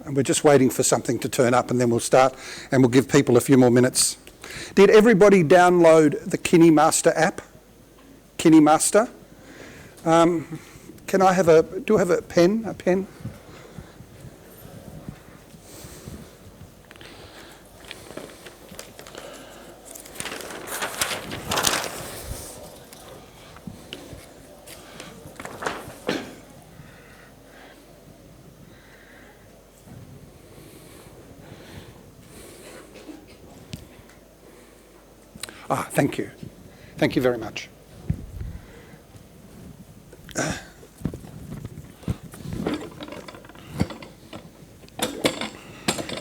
And we're just waiting for something to turn up and then we'll start and we'll give people a few more minutes. Did everybody download the KineMaster app? KineMaster? Do I have a pen? A pen? Thank you. Thank you very much.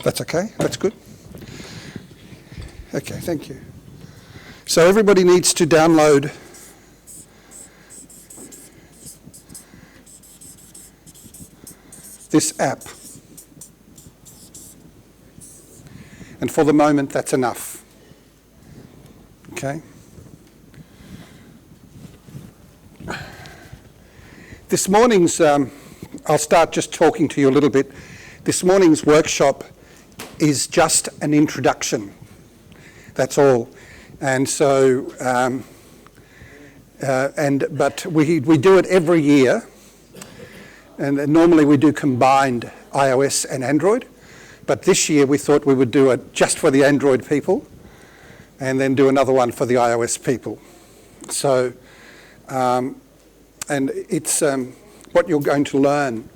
That's okay? That's good? Okay, thank you. So everybody needs to download this app. And for the moment, that's enough. Okay. This morning's, I'll start just talking to you a little bit. This morning's workshop is just an introduction. That's all. And so, but we do it every year. And normally we do combined iOS and Android. But this year we thought we would do it just for the Android people, and then do another one for the iOS people. So, and it's what you're going to learn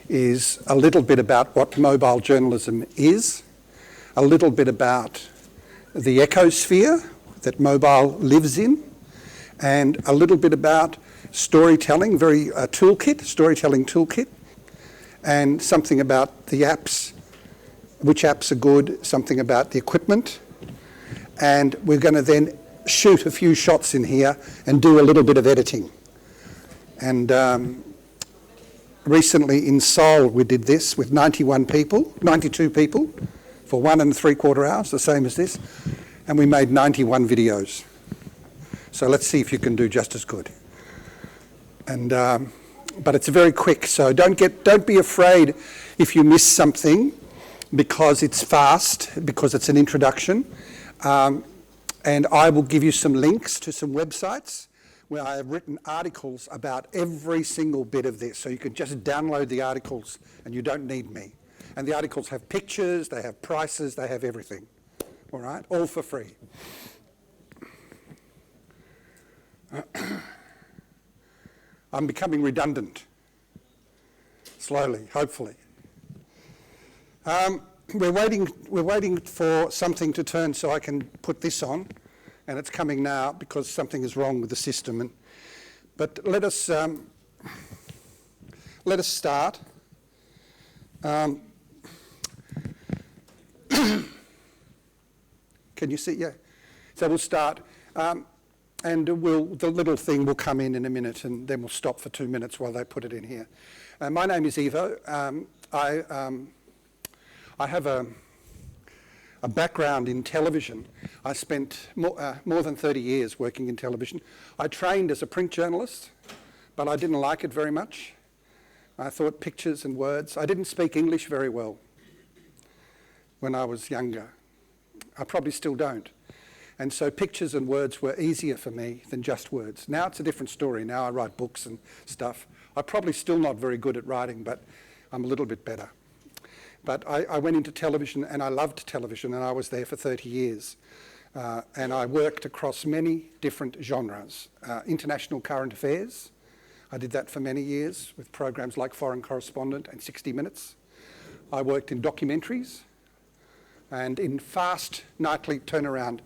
is a little bit about what mobile journalism is, a little bit about the ecosphere that mobile lives in, and a little bit about storytelling, storytelling toolkit, and something about the apps, which apps are good, something about the equipment. And we're going to then shoot a few shots in here and do a little bit of editing. And recently in Seoul we did this with 92 people for 1 3/4 hours, the same as this, and we made 91 videos. So let's see if you can do just as good. And but it's very quick, so don't be afraid if you miss something, because it's fast, because it's an introduction. And I will give you some links to some websites where I have written articles about every single bit of this. So you can just download the articles and you don't need me. And the articles have pictures, they have prices, they have everything. All right, all for free. I'm becoming redundant. Slowly, hopefully. We're waiting for something to turn so I can put this on, and it's coming now because something is wrong with the system. But let us start. Can you see? Yeah. So we'll start, and the little thing will come in a minute, and then we'll stop for 2 minutes while they put it in here. My name is Ivo. I have a background in television. I spent more than 30 years working in television. I trained as a print journalist, but I didn't like it very much. I thought pictures and words. I didn't speak English very well when I was younger. I probably still don't. And so pictures and words were easier for me than just words. Now it's a different story. Now I write books and stuff. I'm probably still not very good at writing, but I'm a little bit better. But I went into television, and I loved television, and I was there for 30 years. And I worked across many different genres. International current affairs, I did that for many years with programs like Foreign Correspondent and 60 Minutes. I worked in documentaries and in fast nightly turnaround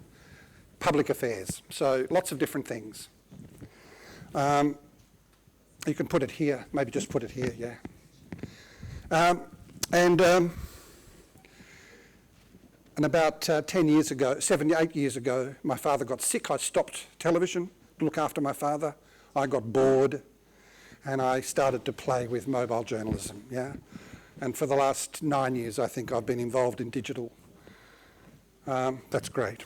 public affairs. So lots of different things. You can put it here, maybe just put it here, yeah. And about 10 years ago, 8 years ago, my father got sick. I stopped television to look after my father. I got bored, and I started to play with mobile journalism, yeah. And for the last 9 years, I think I've been involved in digital. That's great.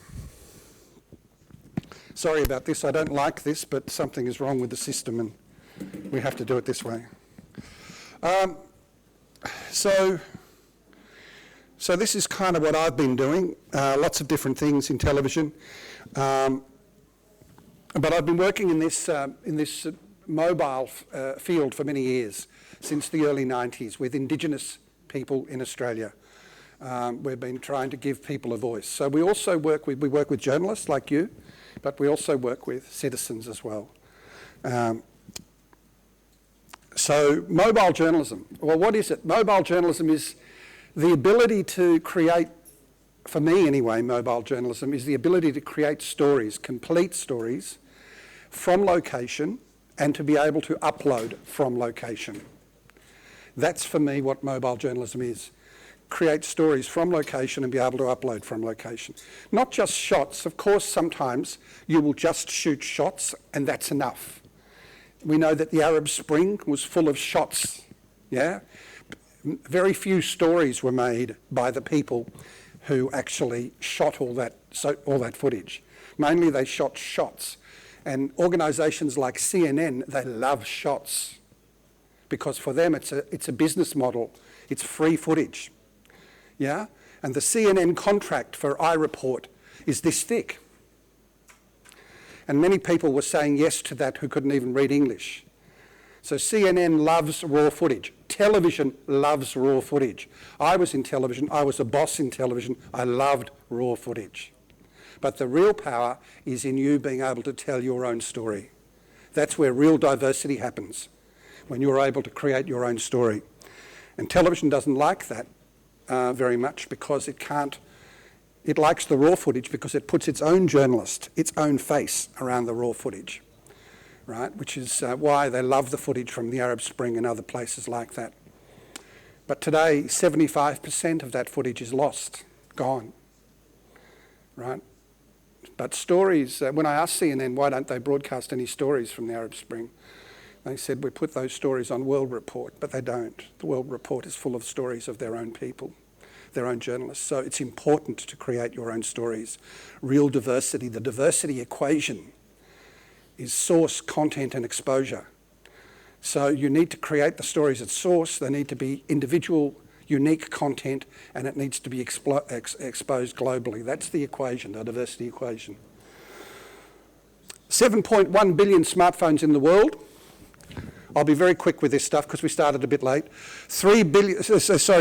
Sorry about this. I don't like this, but something is wrong with the system, and we have to do it this way. So So this is kind of what I've been doing, lots of different things in television. But I've been working in this mobile field for many years, since the early 90s, with Indigenous people in Australia. We've been trying to give people a voice. So we also work with journalists like you, but we also work with citizens as well. So mobile journalism. Well, what is it? Mobile journalism is the ability to create, for me anyway, mobile journalism is the ability to create stories, complete stories, from location, and to be able to upload from location. That's for me what mobile journalism is. Create stories from location and be able to upload from location. Not just shots. Of course, sometimes you will just shoot shots and that's enough. We know that the Arab Spring was full of shots, yeah? Very few stories were made by the people who actually shot all that footage. Mainly they shot shots. And organisations like CNN, they love shots because for them it's a business model. It's free footage, yeah? And the CNN contract for iReport is this thick. And many people were saying yes to that who couldn't even read English. So CNN loves raw footage. Television loves raw footage. I was in television. I was a boss in television. I loved raw footage. But the real power is in you being able to tell your own story. That's where real diversity happens, when you're able to create your own story. And television doesn't like that very much because it can't. It likes the raw footage because it puts its own journalist, its own face around the raw footage, right? Which is why they love the footage from the Arab Spring and other places like that. But today, 75% of that footage is lost, gone, right? But stories, when I asked CNN why don't they broadcast any stories from the Arab Spring, they said we put those stories on World Report, but they don't. The World Report is full of stories of their own people, their own journalists. So it's important to create your own stories. Real diversity, the diversity equation is source, content and exposure. So you need to create the stories at source. They need to be individual, unique content, and it needs to be exposed globally. That's the equation, the diversity equation. 7.1 billion smartphones in the world. I'll be very quick with this stuff because we started a bit late. 3 billion,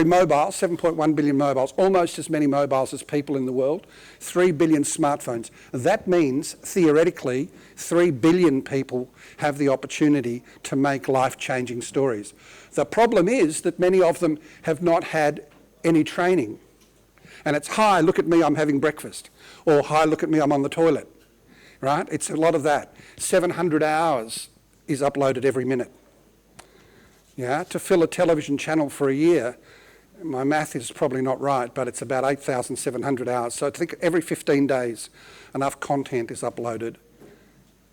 mobiles, 7.1 billion mobiles, almost as many mobiles as people in the world. 3 billion smartphones. That means, theoretically, 3 billion people have the opportunity to make life-changing stories. The problem is that many of them have not had any training. And it's, hi, look at me, I'm having breakfast. Or, hi, look at me, I'm on the toilet. Right? It's a lot of that. 700 hours is uploaded every minute. Yeah, to fill a television channel for a year, my math is probably not right, but it's about 8,700 hours. So I think every 15 days, enough content is uploaded,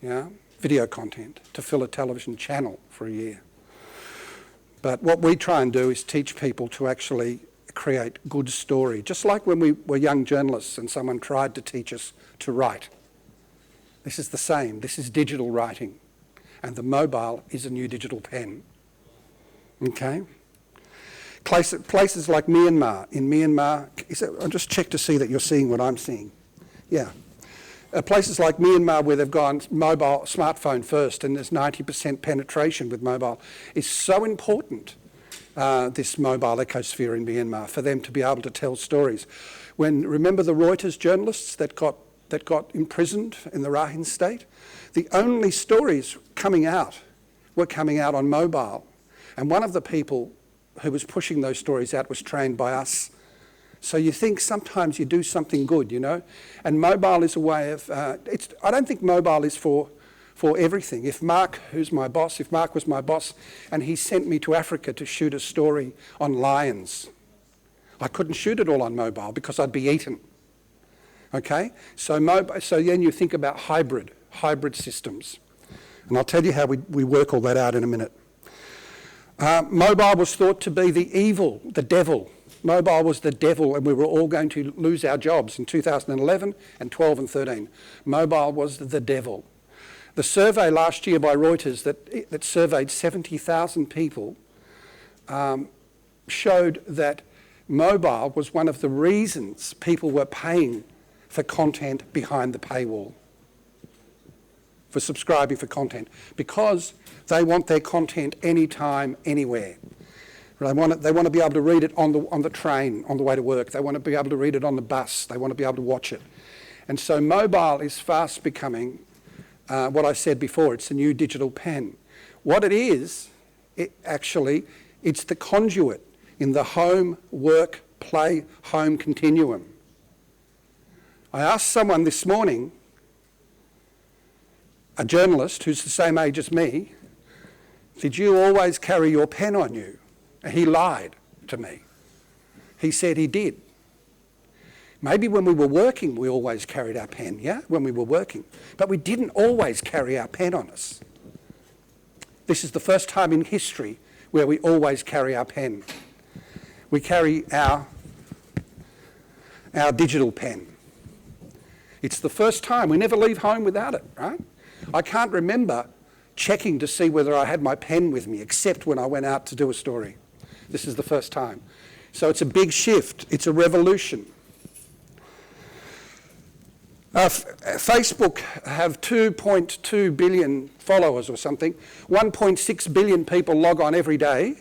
yeah, video content, to fill a television channel for a year. But what we try and do is teach people to actually create good story, just like when we were young journalists and someone tried to teach us to write. This is the same. This is digital writing. And the mobile is a new digital pen. Okay? Places like Myanmar. In Myanmar, I'll just check to see that you're seeing what I'm seeing. Yeah. Places like Myanmar where they've gone mobile, smartphone first, and there's 90% penetration with mobile, is so important, this mobile ecosphere in Myanmar, for them to be able to tell stories. Remember the Reuters journalists that got imprisoned in the Rakhine state? The only stories coming out were coming out on mobile. And one of the people who was pushing those stories out was trained by us. So you think sometimes you do something good, you know? And mobile is a way of, I don't think mobile is for everything. If Mark, who's my boss, if Mark was my boss and he sent me to Africa to shoot a story on lions, I couldn't shoot it all on mobile because I'd be eaten. Okay? So then you think about hybrid systems. And I'll tell you how we work all that out in a minute. Mobile was thought to be the devil. Mobile was the devil and we were all going to lose our jobs in 2011 and 12 and 13. Mobile was the devil. The survey last year by Reuters that surveyed 70,000 people showed that mobile was one of the reasons people were paying for content behind the paywall, for subscribing for content, because they want their content anytime, anywhere. They want to be able to read it on the train, on the way to work. They want to be able to read it on the bus. They want to be able to watch it. And so mobile is fast becoming what I said before. It's the new digital pen. What it is, it's the conduit in the home, work, play, home continuum. I asked someone this morning, a journalist who's the same age as me, did you always carry your pen on you? He lied to me. He said he did. Maybe when we were working, we always carried our pen, yeah? When we were working. But we didn't always carry our pen on us. This is the first time in history where we always carry our pen. We carry our digital pen. It's the first time. We never leave home without it, right? I can't remember checking to see whether I had my pen with me, except when I went out to do a story. This is the first time. So it's a big shift. It's a revolution. Facebook have 2.2 billion followers or something. 1.6 billion people log on every day,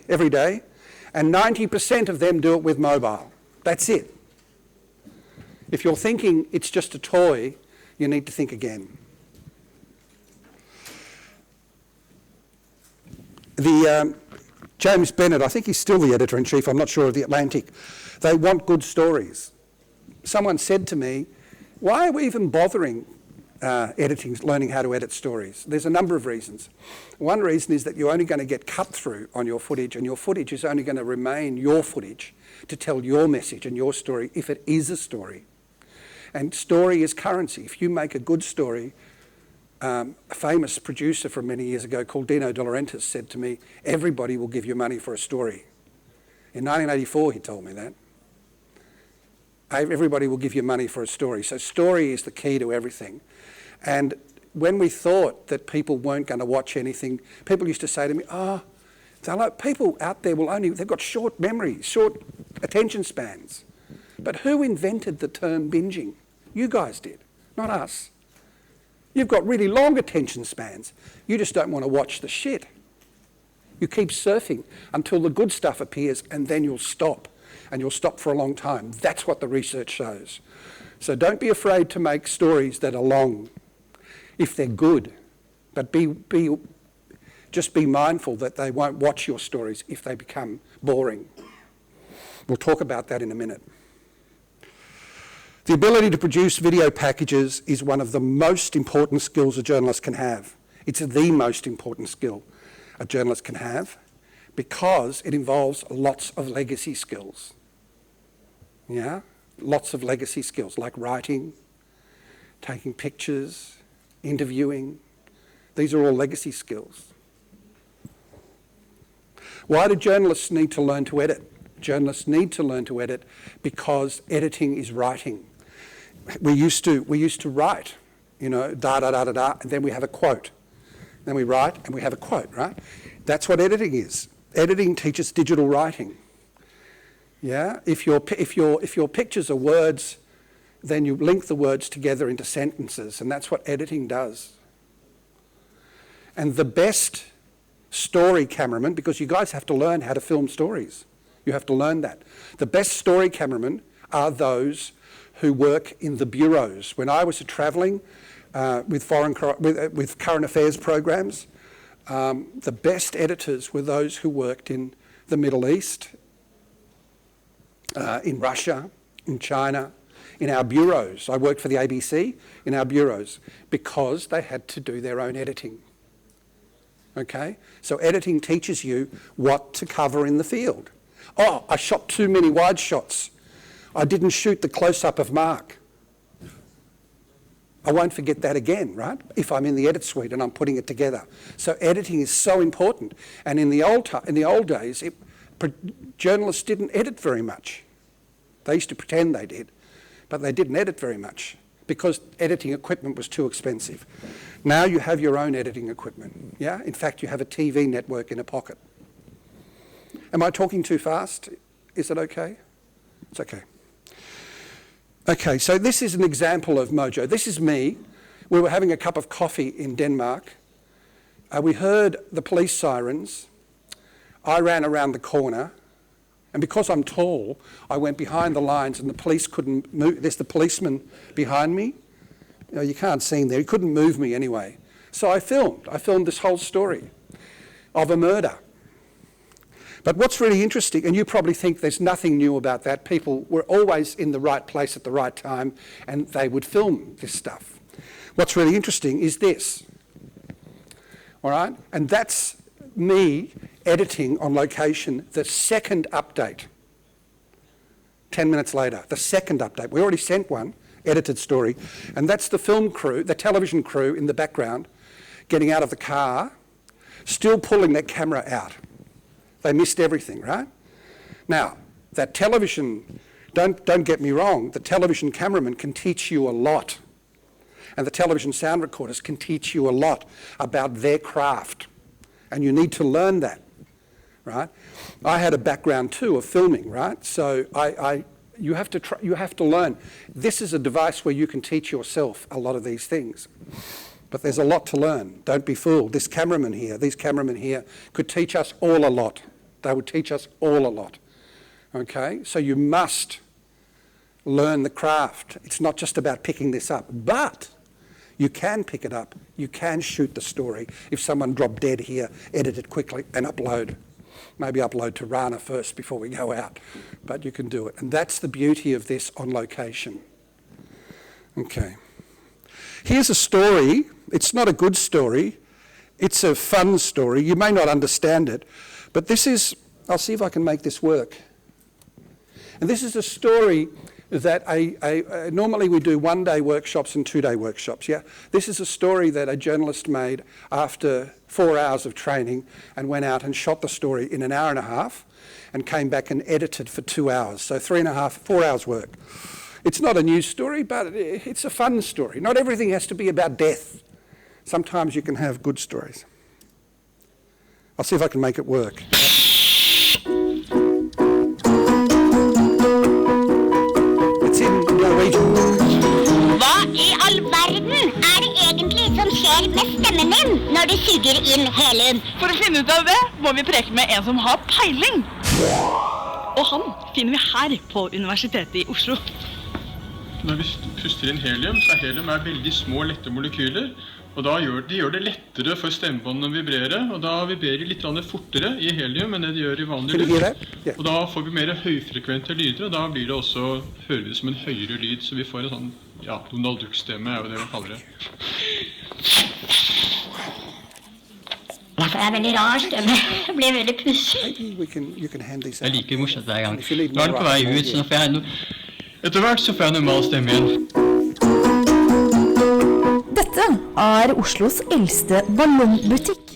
and 90% of them do it with mobile. That's it. If you're thinking it's just a toy, you need to think again. James Bennett, I think he's still the editor-in-chief, I'm not sure, of The Atlantic. They want good stories. Someone said to me, why are we even bothering learning how to edit stories? There's a number of reasons. One reason is that you're only going to get cut through on your footage, and your footage is only going to remain your footage to tell your message and your story if it is a story. And story is currency. If you make a good story, a famous producer from many years ago called Dino De Laurentiis said to me, everybody will give you money for a story. In 1984, he told me that. Everybody will give you money for a story. So story is the key to everything. And when we thought that people weren't going to watch anything, people used to say to me, people out there they've got short memories, short attention spans. But who invented the term binging? You guys did, not us. You've got really long attention spans. You just don't want to watch the shit. You keep surfing until the good stuff appears, and then you'll stop. And you'll stop for a long time. That's what the research shows. So don't be afraid to make stories that are long, if they're good. But just be mindful that they won't watch your stories if they become boring. We'll talk about that in a minute. The ability to produce video packages is one of the most important skills a journalist can have. It's the most important skill a journalist can have because it involves lots of legacy skills. Yeah? Lots of legacy skills like writing, taking pictures, interviewing. These are all legacy skills. Why do journalists need to learn to edit? Journalists need to learn to edit because editing is writing. We used to write, da da da da da, and then we have a quote. Then we write and we have a quote, right? That's what editing is. Editing teaches digital writing. Yeah, if your pictures are words, then you link the words together into sentences, and that's what editing does. And the best story cameraman, because you guys have to learn how to film stories. You have to learn that. The best story cameramen are those who work in the bureaus. When I was travelling with current affairs programs, the best editors were those who worked in the Middle East, in Russia, in China, in our bureaus. I worked for the ABC in our bureaus because they had to do their own editing. Okay? So editing teaches you what to cover in the field. Oh, I shot too many wide shots. I didn't shoot the close-up of Mark. I won't forget that again, right? If I'm in the edit suite and I'm putting it together. So editing is so important. And in the old days, journalists didn't edit very much. They used to pretend they did, but they didn't edit very much because editing equipment was too expensive. Now you have your own editing equipment. Yeah? In fact, you have a TV network in a pocket. Am I talking too fast? Is it okay? It's okay. Okay, so this is an example of Mojo. This is me. We were having a cup of coffee in Denmark. We heard the police sirens. I ran around the corner, and because I'm tall, I went behind the lines and the police couldn't move. There's the policeman behind me. You can't see him there. He couldn't move me anyway. So I filmed this whole story of a murder. But what's really interesting, and you probably think there's nothing new about that, people were always in the right place at the right time and they would film this stuff. What's really interesting is this, all right? And that's me editing on location the second update, 10 minutes later, the second update. We already sent one, edited story, and that's the film crew, the television crew in the background, getting out of the car, still pulling their camera out. They missed everything, right? Now, that television, don't get me wrong, the television cameraman can teach you a lot. And the television sound recorders can teach you a lot about their craft. And you need to learn that, right? I had a background too of filming, right? So you have to learn. This is a device where you can teach yourself a lot of these things. But there's a lot to learn. Don't be fooled. These cameramen here could teach us all a lot. They would teach us all a lot. Okay? So you must learn the craft. It's not just about picking this up, but you can pick it up. You can shoot the story. If someone dropped dead here, edit it quickly and upload. Maybe upload to Rana first before we go out. But you can do it. And that's the beauty of this on location. Okay. Here's a story. It's not a good story. It's a fun story. You may not understand it, but this is, I'll see if I can make this work. And this is a story that normally we do 1-day workshops and 2-day workshops, yeah? This is a story that a journalist made after 4 hours of training and went out and shot the story in an hour and a half and came back and edited for 2 hours. So 4 hours work. It's not a news story, but it's a fun story. Not everything has to be about death. Sometimes you can have good stories. I'll see if I can make it work. It's in Norwegian. Hva I all verden det egentlig som skjer med stemmen din når du suger inn helium? For å finne ut av det, må vi preke med en som har peiling. Og han finner vi her på Universitetet i Oslo. Når vi puster inn helium, så helium veldig små, lette molekyler. Og da gjør det lettere for stemmebåndene å vibrere, og da vibrerer de litt fortere i helium enn det de gjør i vanlig lyd. Og da får vi mer høyfrekvente lyder, og da blir det også, hører vi det som en høyere lyd, så vi får en sånn, ja, Donald Duck-stemme jo det vi kaller det. Ja, for det veldig rar stemme. Det blir veldig pussig. Jeg liker morsomt hver gang. Nå det på vei ut, så får jeg Etter hvert så får jeg normal stemme igjen. Dette Oslos eldste ballongbutikk.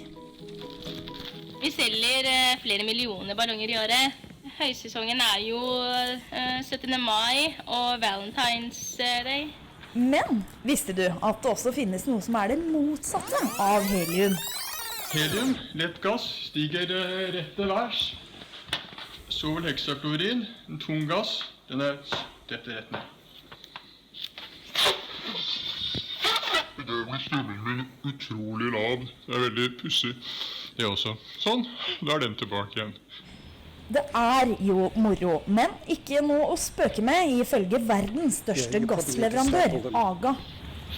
Vi selger flere millioner ballonger i året. Høysesongen jo 17. mai og Valentine's Day. Men visste du at det også finnes noe som det motsatte av helium? Helium, lett gass, stiger rett til værs. Svovelheksaklorin, en tung gass, den dette rett ned. Blir stemningen utrolig lav. Det veldig pussig. Det også. Sånn, da den tilbake igjen. Det jo moro, men ikke noe å spøke med ifølge verdens største gassleverandør, AGA.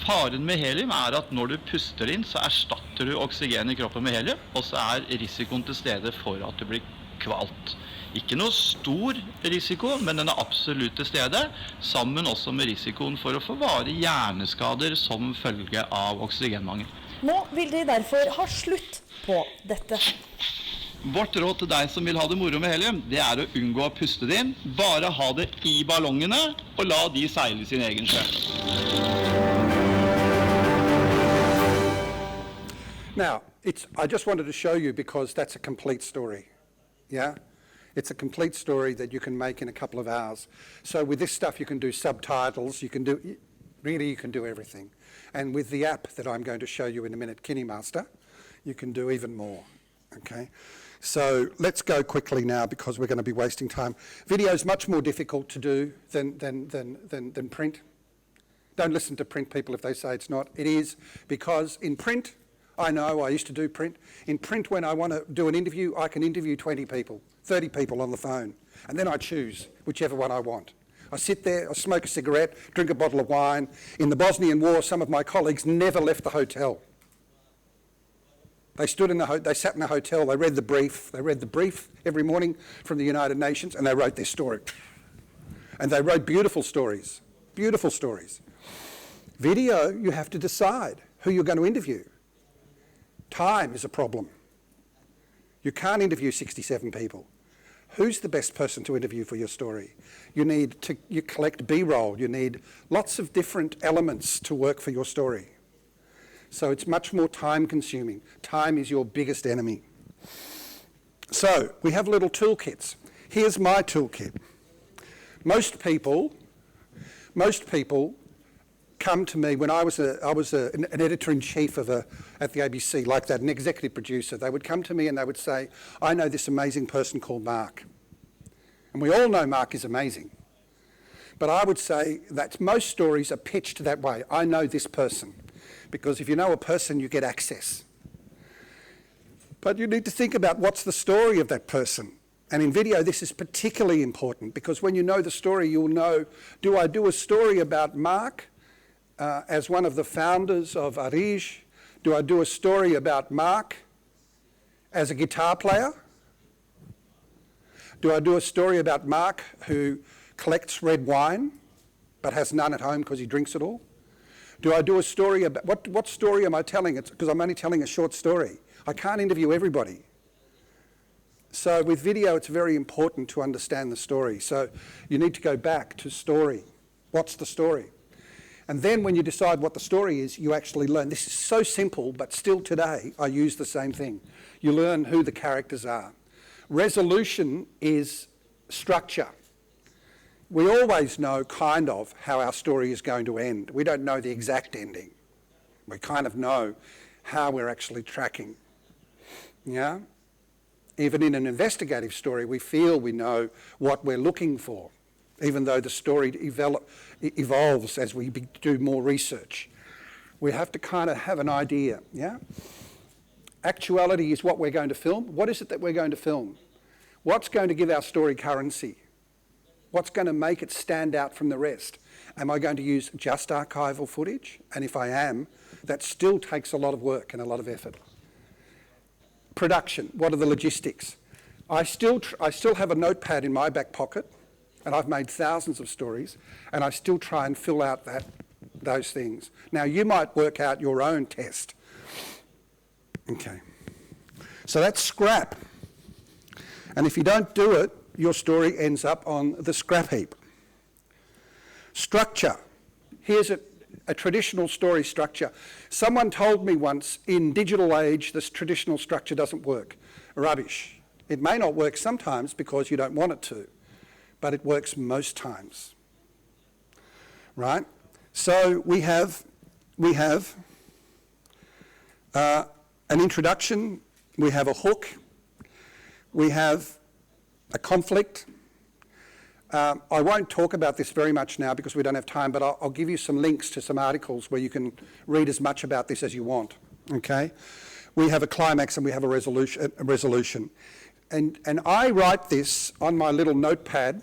Faren med helium at når du puster inn, så erstatter du oksygen i kroppen med helium, og så risikoen til stede for at du blir kvalt. Ikke noe stor risiko, men den absolutt til stede, sammen også med risikoen for å få varige hjerneskader som følge av oksygenmangel. Nå vil de derfor ha slutt på dette. Vårt råd til deg som vil ha det moro med helium, det å unngå å puste det inn, bare ha det i ballongene, og la de seile sin egen sjø. Now, I just wanted to show you because that's a complete story, yeah? It's a complete story that you can make in a couple of hours. So with this stuff, you can do subtitles, you can do everything. And with the app that I'm going to show you in a minute, KineMaster, you can do even more, okay? So let's go quickly now because we're going to be wasting time. Video is much more difficult to do than print. Don't listen to print people if they say it's not. It is, because in print, I know, I used to do print. In print, when I want to do an interview, I can interview 20 people, 30 people on the phone, and then I choose whichever one I want. I sit there, I smoke a cigarette, drink a bottle of wine. In the Bosnian War, some of my colleagues never left the hotel. They sat in a hotel, they read the brief every morning from the United Nations, and they wrote their story. And they wrote beautiful stories. Video, you have to decide who you're going to interview. Time is a problem. You can't interview 67 people. Who's the best person to interview for your story? You collect B-roll. You need lots of different elements to work for your story. So it's much more time consuming. Time is your biggest enemy. So we have little toolkits. Here's my toolkit. Most people come to me when I was an editor-in-chief at the ABC, like that, an executive producer. They would come to me and they would say, I know this amazing person called Mark. And we all know Mark is amazing. But I would say that most stories are pitched that way. I know this person. Because if you know a person, you get access. But you need to think about what's the story of that person. And in video, this is particularly important because when you know the story, you'll know, do I do a story about Mark as one of the founders of Arij? Do I do a story about Mark as a guitar player? Do I do a story about Mark who collects red wine but has none at home because he drinks it all? Do I do a story about, what story am I telling? It's because I'm only telling a short story. I can't interview everybody. So with video, it's very important to understand the story. So you need to go back to story. What's the story? And then when you decide what the story is, you actually learn. This is so simple, but still today, I use the same thing. You learn who the characters are. Resolution is structure. We always know kind of how our story is going to end. We don't know the exact ending. We kind of know how we're actually tracking. Yeah? Even in an investigative story, we feel we know what we're looking for, even though the story evolves as we do more research. We have to kind of have an idea, yeah? Actuality is what we're going to film. What is it that we're going to film? What's going to give our story currency? What's going to make it stand out from the rest? Am I going to use just archival footage? And if I am, that still takes a lot of work and a lot of effort. Production, what are the logistics? I still have a notepad in my back pocket, and I've made thousands of stories, and I still try and fill out those things. Now, you might work out your own test. Okay. So that's scrap. And if you don't do it, your story ends up on the scrap heap. Structure. Here's a traditional story structure. Someone told me once, in digital age, this traditional structure doesn't work. Rubbish. It may not work sometimes because you don't want it to, but it works most times. Right? So we have an introduction, we have a hook, we have a conflict. I won't talk about this very much now because we don't have time, but I'll give you some links to some articles where you can read as much about this as you want, okay? We have a climax and we have a resolution. And I write this on my little notepad,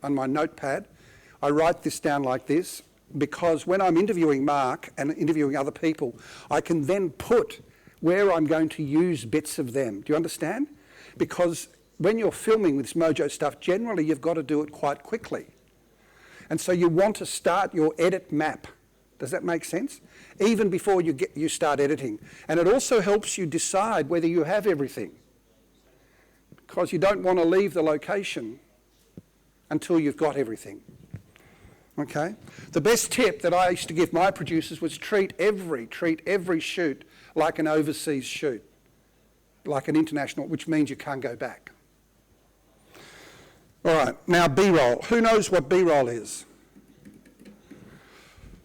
I write this down like this because when I'm interviewing Mark and interviewing other people, I can then put where I'm going to use bits of them. Do you understand? Because when you're filming with this Mojo stuff, generally you've got to do it quite quickly. And so you want to start your edit map. Does that make sense? Even before you start editing. And it also helps you decide whether you have everything. Because you don't want to leave the location until you've got everything. Okay? The best tip that I used to give my producers was treat every shoot like an overseas shoot. Like an international, which means you can't go back. All right, now B-roll. Who knows what B-roll is?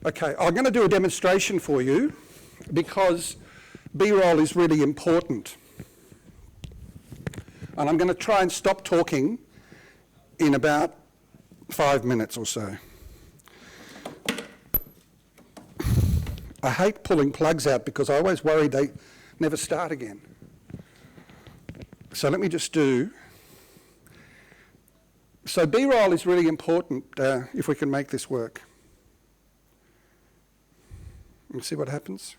Okay, I'm going to do a demonstration for you because B-roll is really important. And I'm going to try and stop talking in about 5 minutes or so. I hate pulling plugs out because I always worry they never start again. So let me just do... So B-roll is really important if we can make this work. Let's see what happens.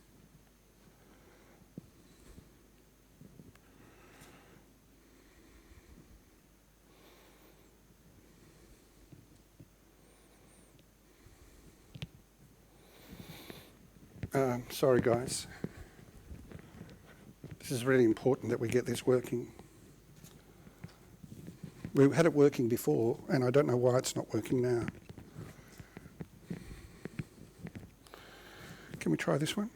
Sorry guys. This is really important that we get this working. We had it working before and I don't know why it's not working now. Can we try this one?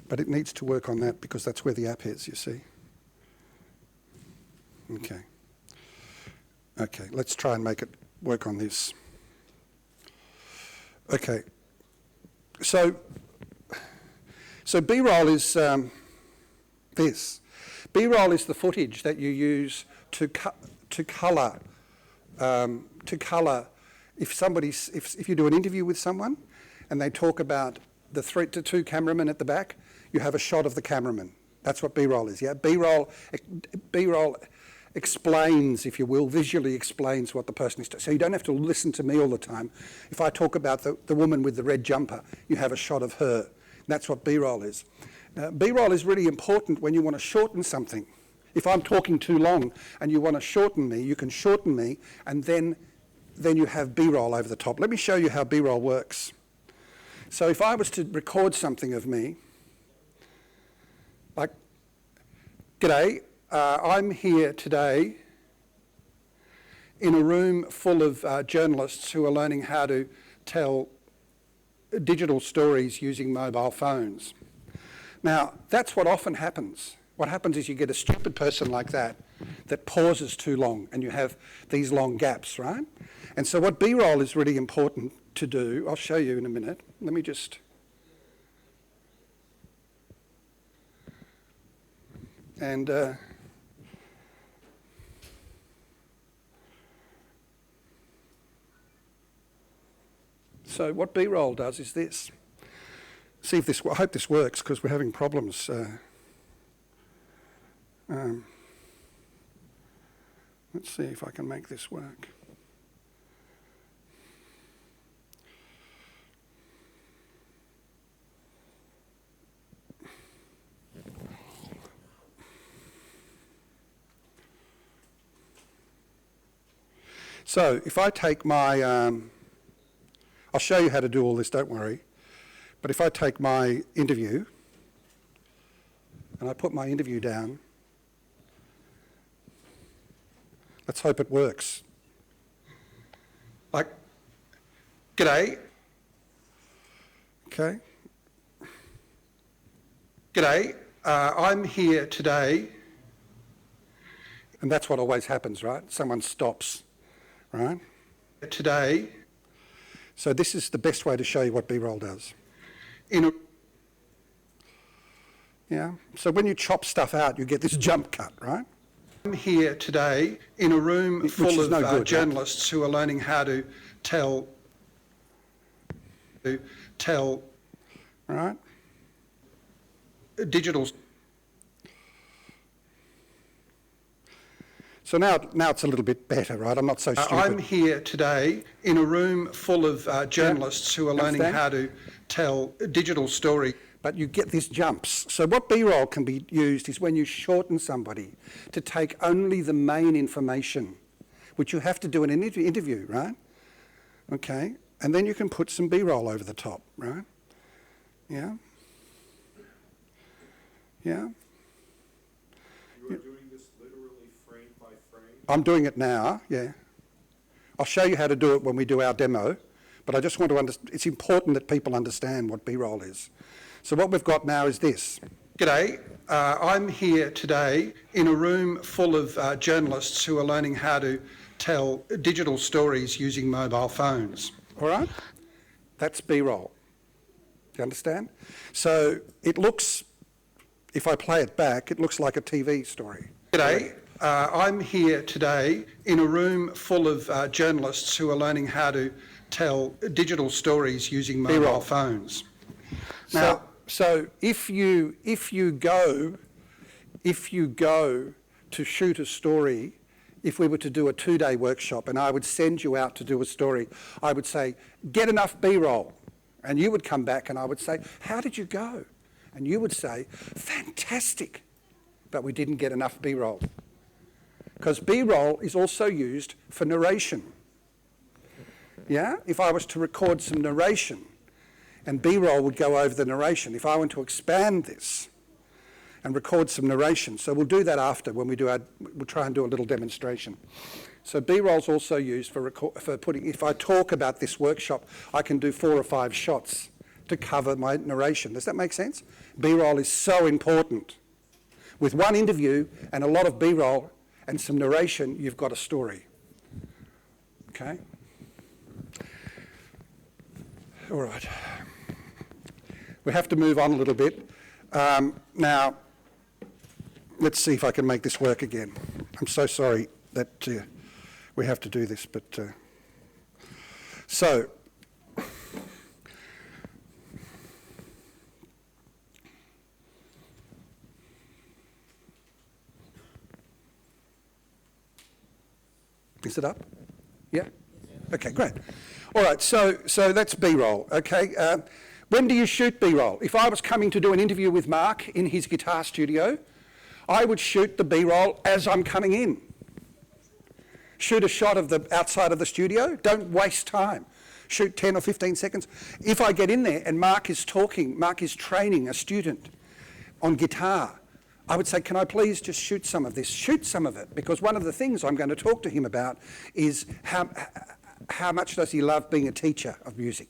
But it needs to work on that because that's where the app is, you see. Okay. Okay, let's try and make it work on this. Okay. So B-roll is this. B-roll is the footage that you use to colour if you do an interview with someone and they talk about the 3 to 2 cameramen at the back, you have a shot of the cameraman. That's what B-roll is. Yeah, B-roll explains, if you will, visually explains what the person is doing. So you don't have to listen to me all the time. If I talk about the woman with the red jumper, you have a shot of her. That's what B-roll is. B-roll is really important when you want to shorten something. If I'm talking too long and you want to shorten me, you can shorten me and then you have B-roll over the top. Let me show you how B-roll works. So if I was to record something of me, like, g'day, I'm here today in a room full of journalists who are learning how to tell digital stories using mobile phones. Now, that's what often happens. What happens is you get a stupid person like that pauses too long and you have these long gaps, right? And so what B-roll is really important to do, I'll show you in a minute. Let me just... And... So what B-roll does is this. See if this... I hope this works because we're having problems. Let's see if I can make this work. So if I take my... I'll show you how to do all this, don't worry. But if I take my interview and I put my interview down, let's hope it works. Like, g'day. Okay. G'day, I'm here today. And that's what always happens, right? Someone stops, right? Today. So this is the best way to show you what B-roll does. Yeah. So when you chop stuff out, you get this jump cut, right? I'm here today in a room full of journalists who are learning how to tell, right? Digital. So now it's a little bit better, right? I'm not so stupid. I'm here today in a room full of journalists who are learning how to tell digital story. But you get these jumps. So what B-roll can be used is when you shorten somebody to take only the main information, which you have to do in an interview, right? Okay, and then you can put some B-roll over the top, right? Yeah. Yeah. You are doing this literally frame by frame? I'm doing it now, yeah. I'll show you how to do it when we do our demo, but I just want to understand, it's important that people understand what B-roll is. So what we've got now is this. G'day, I'm here today in a room full of journalists who are learning how to tell digital stories using mobile phones. All right? That's B-roll. Do you understand? So it looks if I play it back, it looks like a TV story. G'day. I'm here today in a room full of journalists who are learning how to tell digital stories using mobile phones. Now, so if you go to shoot a story, if we were to do a 2-day workshop and I would send you out to do a story, I would say, get enough B-roll. And you would come back and I would say, how did you go? And you would say, fantastic, but we didn't get enough B-roll. Because B-roll is also used for narration. Yeah? If I was to record some narration, and B-roll would go over the narration. If I want to expand this and record some narration, so we'll do that after when we do we'll try and do a little demonstration. So B-roll is also used for putting, if I talk about this workshop, I can do 4 or 5 shots to cover my narration. Does that make sense? B-roll is so important. With one interview and a lot of B-roll and some narration, you've got a story. Okay? All right. We have to move on a little bit. Now, let's see if I can make this work again. I'm so sorry that we have to do this, but so is it up? Yeah? Okay, great. All right, so that's B-roll, okay? When do you shoot B-roll? If I was coming to do an interview with Mark in his guitar studio, I would shoot the B-roll as I'm coming in. Shoot a shot of the outside of the studio. Don't waste time. Shoot 10 or 15 seconds. If I get in there and Mark is talking, Mark is training a student on guitar, I would say, can I please just shoot some of this? Shoot some of it, because one of the things I'm going to talk to him about is how much does he love being a teacher of music.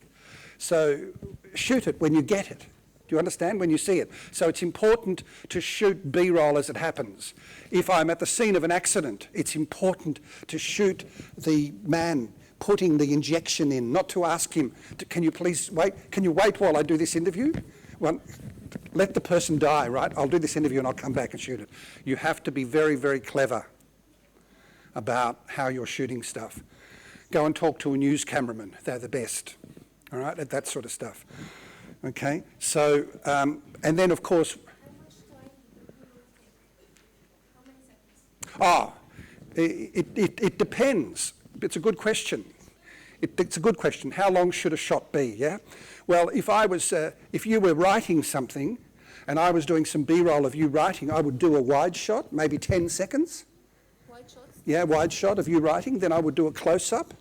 So shoot it when you get it. Do you understand? When you see it. So it's important to shoot B-roll as it happens. If I'm at the scene of an accident, it's important to shoot the man putting the injection in, not to ask him, can you please wait? Can you wait while I do this interview? Well, let the person die, right? I'll do this interview and I'll come back and shoot it. You have to be very, very clever about how you're shooting stuff. Go and talk to a news cameraman. They're the best. All right, at that sort of stuff. Okay, so, and then of course, it depends. It's a good question. It's a good question. How long should a shot be, yeah? Well, if you were writing something and I was doing some B-roll of you writing, I would do a wide shot, maybe 10 seconds. Wide shots? Yeah, wide shot of you writing. Then I would do a close-up.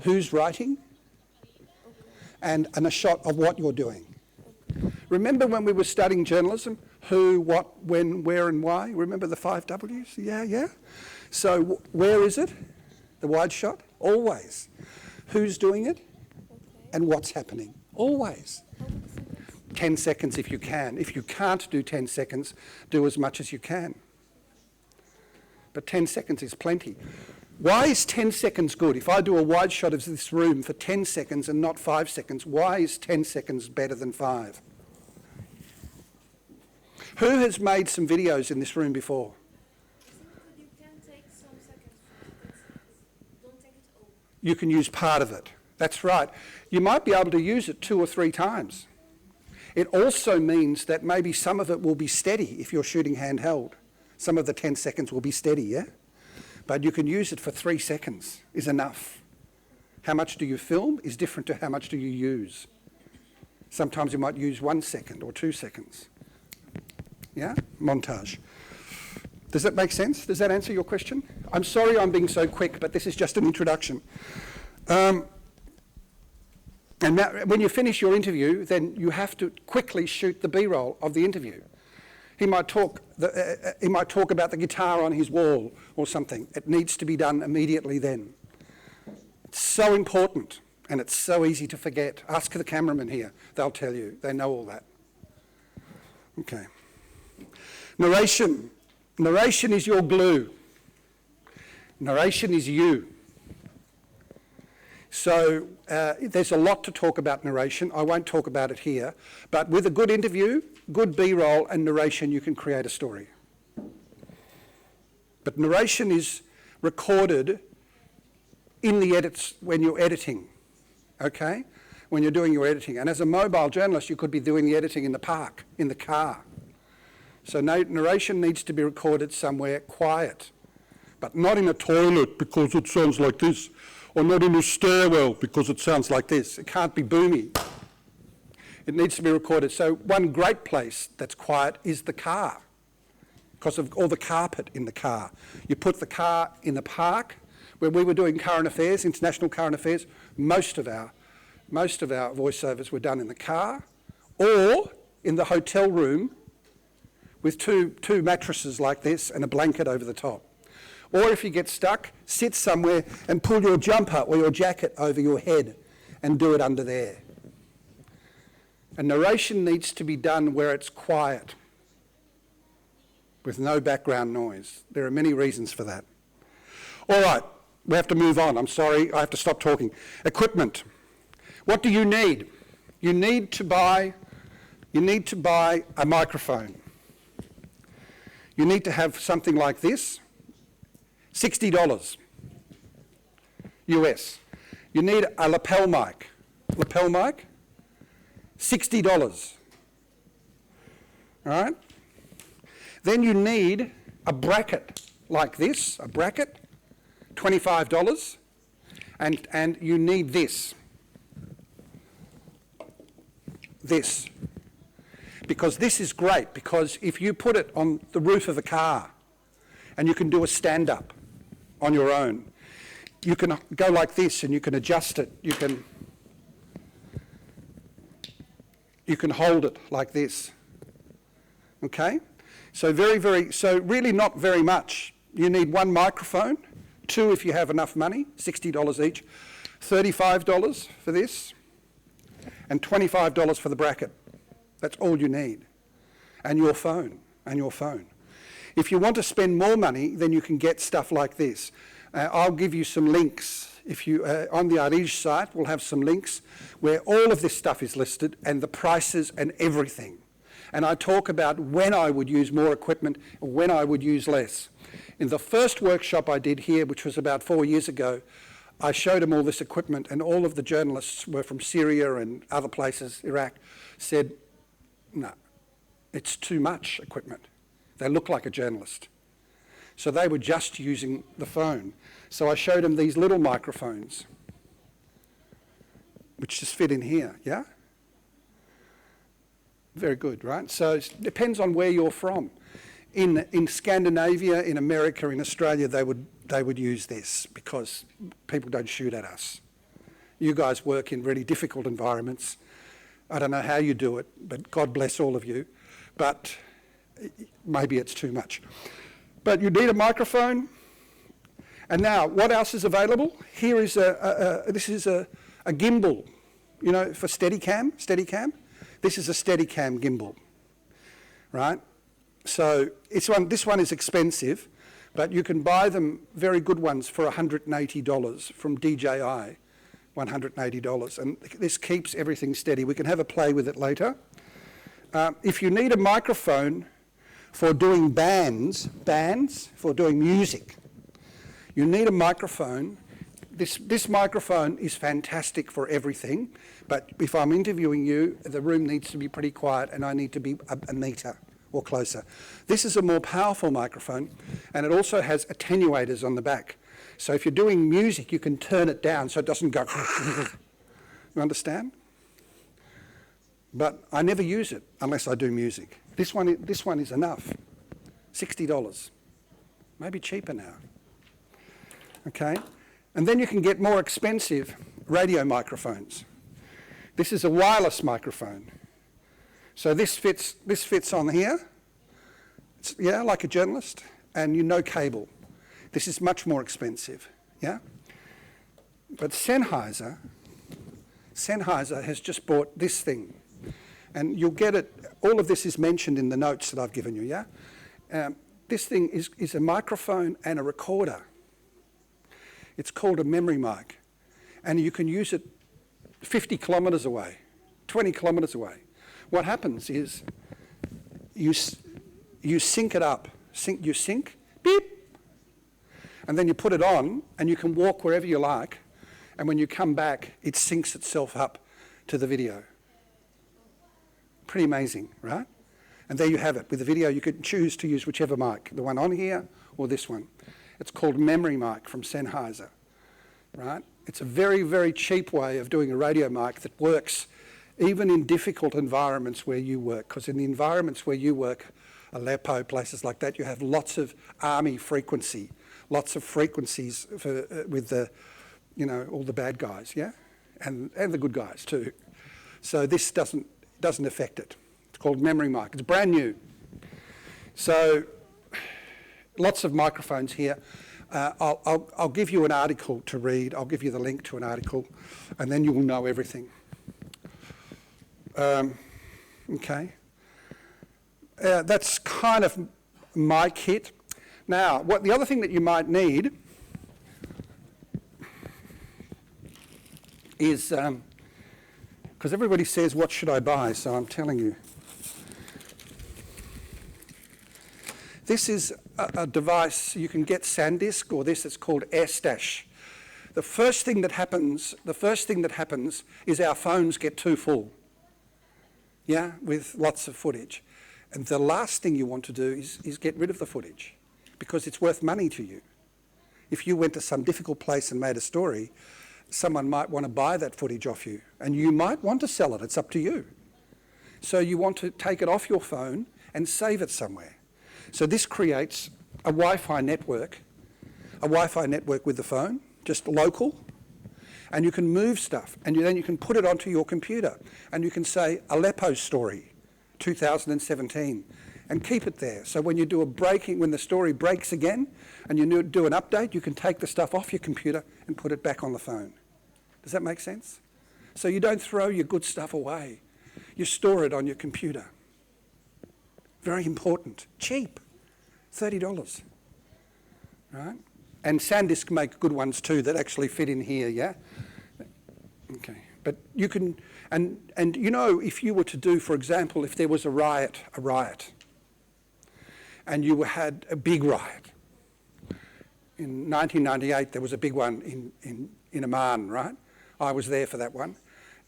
Who's writing? And a shot of what you're doing. Remember when we were studying journalism? Who, what, when, where and why? Remember the 5 W's? Yeah. So where is it? The wide shot? Always. Who's doing it? And what's happening? Always. 10 seconds if you can. If you can't do 10 seconds, do as much as you can. But 10 seconds is plenty. Why is 10 seconds good? If I do a wide shot of this room for 10 seconds and not 5 seconds, why is 10 seconds better than 5? Who has made some videos in this room before? You can take some seconds from 10 seconds. Don't take it all. You can use part of it. That's right. You might be able to use it 2 or 3 times. It also means that maybe some of it will be steady if you're shooting handheld. Some of the 10 seconds will be steady, yeah? But you can use it for 3 seconds is enough. How much do you film is different to how much do you use. Sometimes you might use 1 second or 2 seconds. Yeah? Montage. Does that make sense? Does that answer your question? I'm sorry I'm being so quick, but this is just an introduction. And now, when you finish your interview, then you have to quickly shoot the B-roll of the interview. He might talk about the guitar on his wall or something. It needs to be done immediately then. It's so important, and it's so easy to forget. Ask the cameraman here. They'll tell you. They know all that. Okay. Narration. Narration is your glue. Narration is you. So there's a lot to talk about narration. I won't talk about it here. But with a good interview, good B-roll and narration, you can create a story. But narration is recorded in the edits when you're editing, okay? When you're doing your editing. And as a mobile journalist, you could be doing the editing in the park, in the car. So narration needs to be recorded somewhere quiet, but not in a toilet because it sounds like this, or not in a stairwell because it sounds like this. It can't be boomy. It needs to be recorded. So one great place that's quiet is the car, because of all the carpet in the car. You put the car in the park. When we were doing current affairs, international current affairs, most of our voiceovers were done in the car or in the hotel room with two mattresses like this and a blanket over the top. Or if you get stuck, sit somewhere and pull your jumper or your jacket over your head and do it under there. And narration needs to be done where it's quiet, with no background noise. There are many reasons for that. All right, we have to move on. I'm sorry, I have to stop talking. Equipment. What do you need? You need to buy a microphone. You need to have something like this, $60 US. You need a lapel mic, $60. All right? Then you need a bracket like this, a bracket, $25, and you need this, because this is great, because if you put it on the roof of a car and you can do a stand-up on your own, you can go like this and you can adjust it, you can hold it like this, okay? So really not very much. You need one microphone, two if you have enough money, $60 each, $35 for this, and $25 for the bracket. That's all you need. And your phone. If you want to spend more money, then you can get stuff like this. I'll give you some links. If you on the Arige site, we'll have some links where all of this stuff is listed and the prices and everything. And I talk about when I would use more equipment and when I would use less. In the first workshop I did here, which was about 4 years ago, I showed them all this equipment, and all of the journalists were from Syria and other places, Iraq, said, no, it's too much equipment. They look like a journalist. So they were just using the phone. So I showed them these little microphones, which just fit in here, yeah? Very good, right? So it depends on where you're from. In Scandinavia, in America, in Australia, they would use this because people don't shoot at us. You guys work in really difficult environments. I don't know how you do it, but God bless all of you. But maybe it's too much. But you need a microphone. And now, what else is available? Here is this is a gimbal, you know, for Steadicam. This is a Steadicam gimbal, right? So this one is expensive, but you can buy them, very good ones, for $180 from DJI, $180. And this keeps everything steady. We can have a play with it later. If you need a microphone for doing bands, for doing music, you need a microphone. This microphone is fantastic for everything, but if I'm interviewing you, the room needs to be pretty quiet and I need to be a metre or closer. This is a more powerful microphone, and it also has attenuators on the back. So if you're doing music, you can turn it down so it doesn't go. You understand? But I never use it unless I do music. This one is enough. $60. Maybe cheaper now. Okay? And then you can get more expensive radio microphones. This is a wireless microphone. So this fits on here. It's, yeah, like a journalist, and no cable. This is much more expensive, yeah? But Sennheiser has just bought this thing. And you'll get it, all of this is mentioned in the notes that I've given you, yeah? This thing is a microphone and a recorder. It's called a memory mic. and you can use it 50 kilometres away, 20 kilometres away. What happens is you sync it up. You sync, beep, and then you put it on and you can walk wherever you like, and when you come back, it syncs itself up to the video. Pretty amazing, right? And there you have it. With the video, you could choose to use whichever mic, the one on here or this one. It's called Memory Mic from Sennheiser, right? It's a very, very cheap way of doing a radio mic that works even in difficult environments where you work, because in the environments where you work, Aleppo, places like that, you have lots of army frequency, lots of frequencies for, with the, you know, all the bad guys, yeah? And the good guys too. So this doesn't affect it. It's called Memory Mic. It's brand new. So lots of microphones here. I'll give you an article to read. I'll give you the link to an article, and then you will know everything. Okay. That's kind of my kit. Now, the other thing that you might need is, because everybody says, what should I buy? So I'm telling you. This is a device, you can get SanDisk or this, it's called AirStash. The first thing that happens is our phones get too full, yeah, with lots of footage. And the last thing you want to do is get rid of the footage, because it's worth money to you. If you went to some difficult place and made a story, someone might want to buy that footage off you, and you might want to sell it. It's up to you. So you want to take it off your phone and save it somewhere. So this creates a Wi-Fi network with the phone, just local, and you can move stuff, and then you can put it onto your computer, and you can say Aleppo story, 2017, and keep it there. So when you do when the story breaks again, and you do an update, you can take the stuff off your computer and put it back on the phone. Does that make sense? So you don't throw your good stuff away. You store it on your computer. Very important. Cheap. $30. Right? And SanDisk make good ones too that actually fit in here, yeah? Okay. But you can, and you know, if you were to do, for example, if there was a riot, and you had a big riot. In 1998, there was a big one in Amman, right? I was there for that one.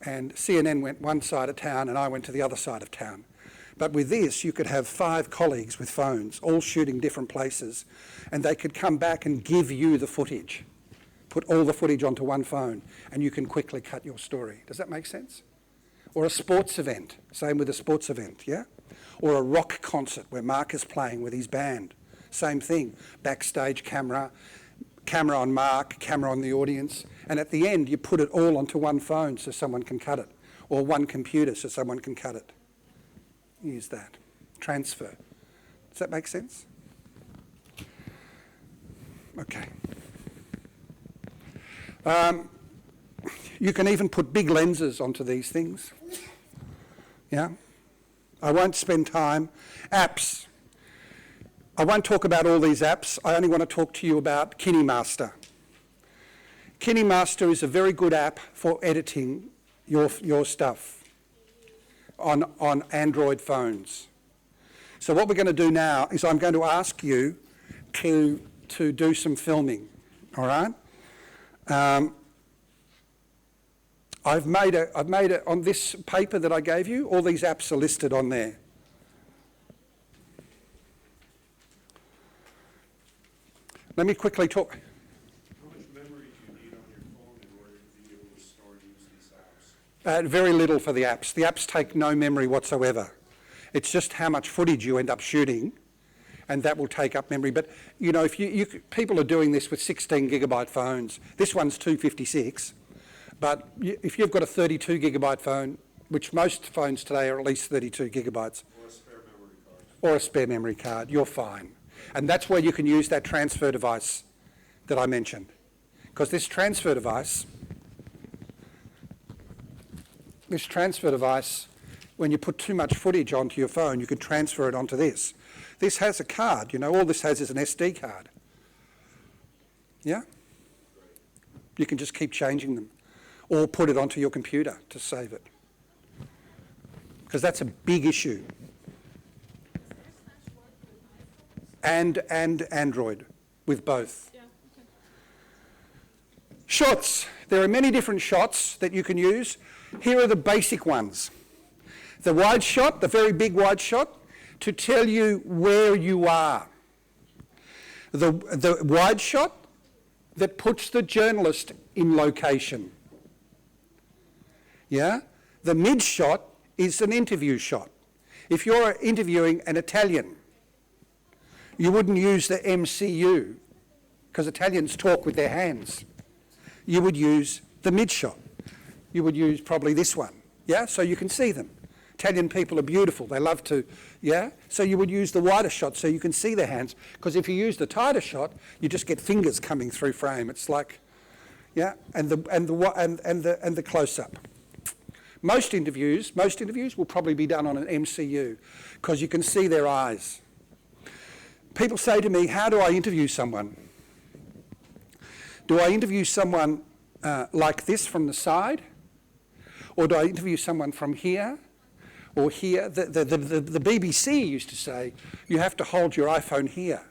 And CNN went one side of town and I went to the other side of town. But with this, you could have 5 colleagues with phones, all shooting different places, and they could come back and give you the footage. Put all the footage onto one phone, and you can quickly cut your story. Does that make sense? Or a sports event, same with a sports event, yeah? Or a rock concert where Mark is playing with his band. Same thing, backstage camera on Mark, camera on the audience, and at the end you put it all onto one phone so someone can cut it, or one computer so someone can cut it. Use that. Transfer. Does that make sense? Okay. You can even put big lenses onto these things. Yeah? I won't spend time. Apps. I won't talk about all these apps. I only want to talk to you about KineMaster. KineMaster is a very good app for editing your stuff on Android phones. So what we're going to do now is I'm going to ask you to do some filming, all right? I've made it on this paper that I gave you, all these apps are listed on there. Let me quickly talk. How much memory do you need on your phone in order to be able to store and use these apps? Very little for the apps. The apps take no memory whatsoever. It's just how much footage you end up shooting, and that will take up memory. But you know, if people are doing this with 16 gigabyte phones. This one's 256, but if you've got a 32 gigabyte phone, which most phones today are at least 32 gigabytes, Or a spare memory card. or a spare memory card, you're fine. And that's where you can use that transfer device that I mentioned. Because this transfer device, when you put too much footage onto your phone, you can transfer it onto this. This has a card, you know, all this has is an SD card. Yeah? You can just keep changing them. or put it onto your computer to save it. Because that's a big issue. And Android, with both. Yeah, okay. Shots. There are many different shots that you can use. Here are the basic ones. The wide shot, the very big wide shot, to tell you where you are. The wide shot that puts the journalist in location. Yeah? The mid shot is an interview shot. If you're interviewing an Italian, you wouldn't use the MCU because Italians talk with their hands. You would use the mid shot. You would use probably this one, yeah? So you can see them. Italian people are beautiful. They love to, yeah? So you would use the wider shot so you can see their hands, because if you use the tighter shot, you just get fingers coming through frame. It's like, yeah, and the close-up. Most interviews will probably be done on an MCU because you can see their eyes. People say to me, how do I interview someone? Do I interview someone like this from the side? Or do I interview someone from here or here? The BBC used to say, you have to hold your iPhone here.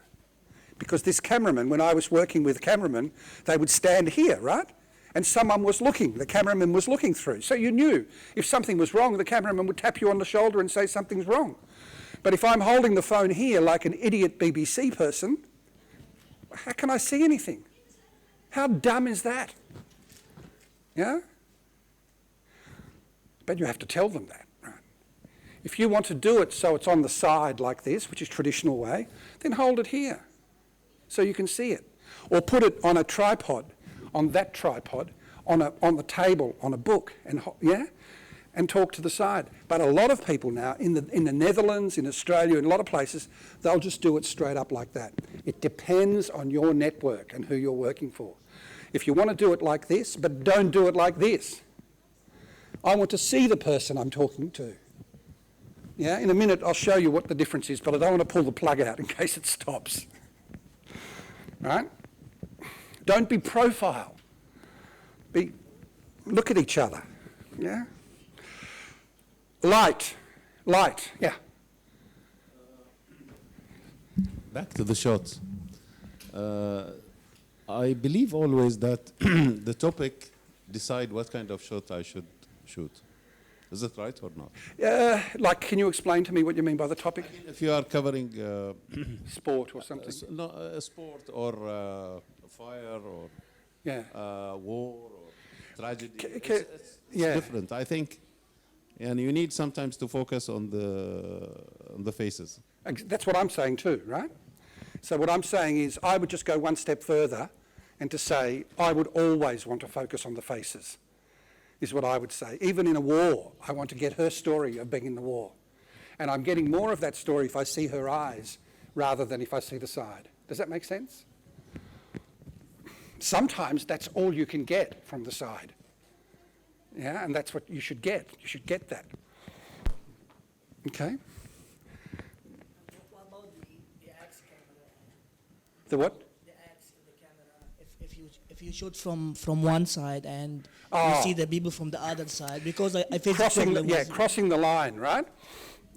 Because this cameraman, when I was working with cameramen, they would stand here, right? And someone was looking, the cameraman was looking through. So you knew if something was wrong, the cameraman would tap you on the shoulder and say something's wrong. But if I'm holding the phone here like an idiot BBC person, how can I see anything? How dumb is that? Yeah? But you have to tell them that, right? If you want to do it so it's on the side like this, which is traditional way, then hold it here so you can see it. Or put it on a tripod, on that tripod, on the table, on a book, and yeah, and talk to the side. But a lot of people now, in the Netherlands, in Australia, in a lot of places, they'll just do it straight up like that. It depends on your network and who you're working for. If you want to do it like this, but don't do it like this. I want to see the person I'm talking to. Yeah, in a minute I'll show you what the difference is, but I don't want to pull the plug out in case it stops. Right? Don't be profile. Look at each other. Yeah? Light, yeah. Back to the shots. I believe always that the topic decide what kind of shot I should shoot. Is it right or not? Can you explain to me what you mean by the topic? If you are covering sport or something. Sport or fire or war or tragedy, it's different. I think, and you need sometimes to focus on the faces. That's what I'm saying too, right? So what I'm saying is I would just go one step further and to say I would always want to focus on the faces, is what I would say. Even in a war, I want to get her story of being in the war. And I'm getting more of that story if I see her eyes rather than if I see the side. Does that make sense? Sometimes that's all you can get from the side. Yeah, and that's what you should get. You should get that. Okay? What about the axe camera? The what? The axe to the camera. If you shoot from one side and you see the people from the other side, because I face crossing the line, right?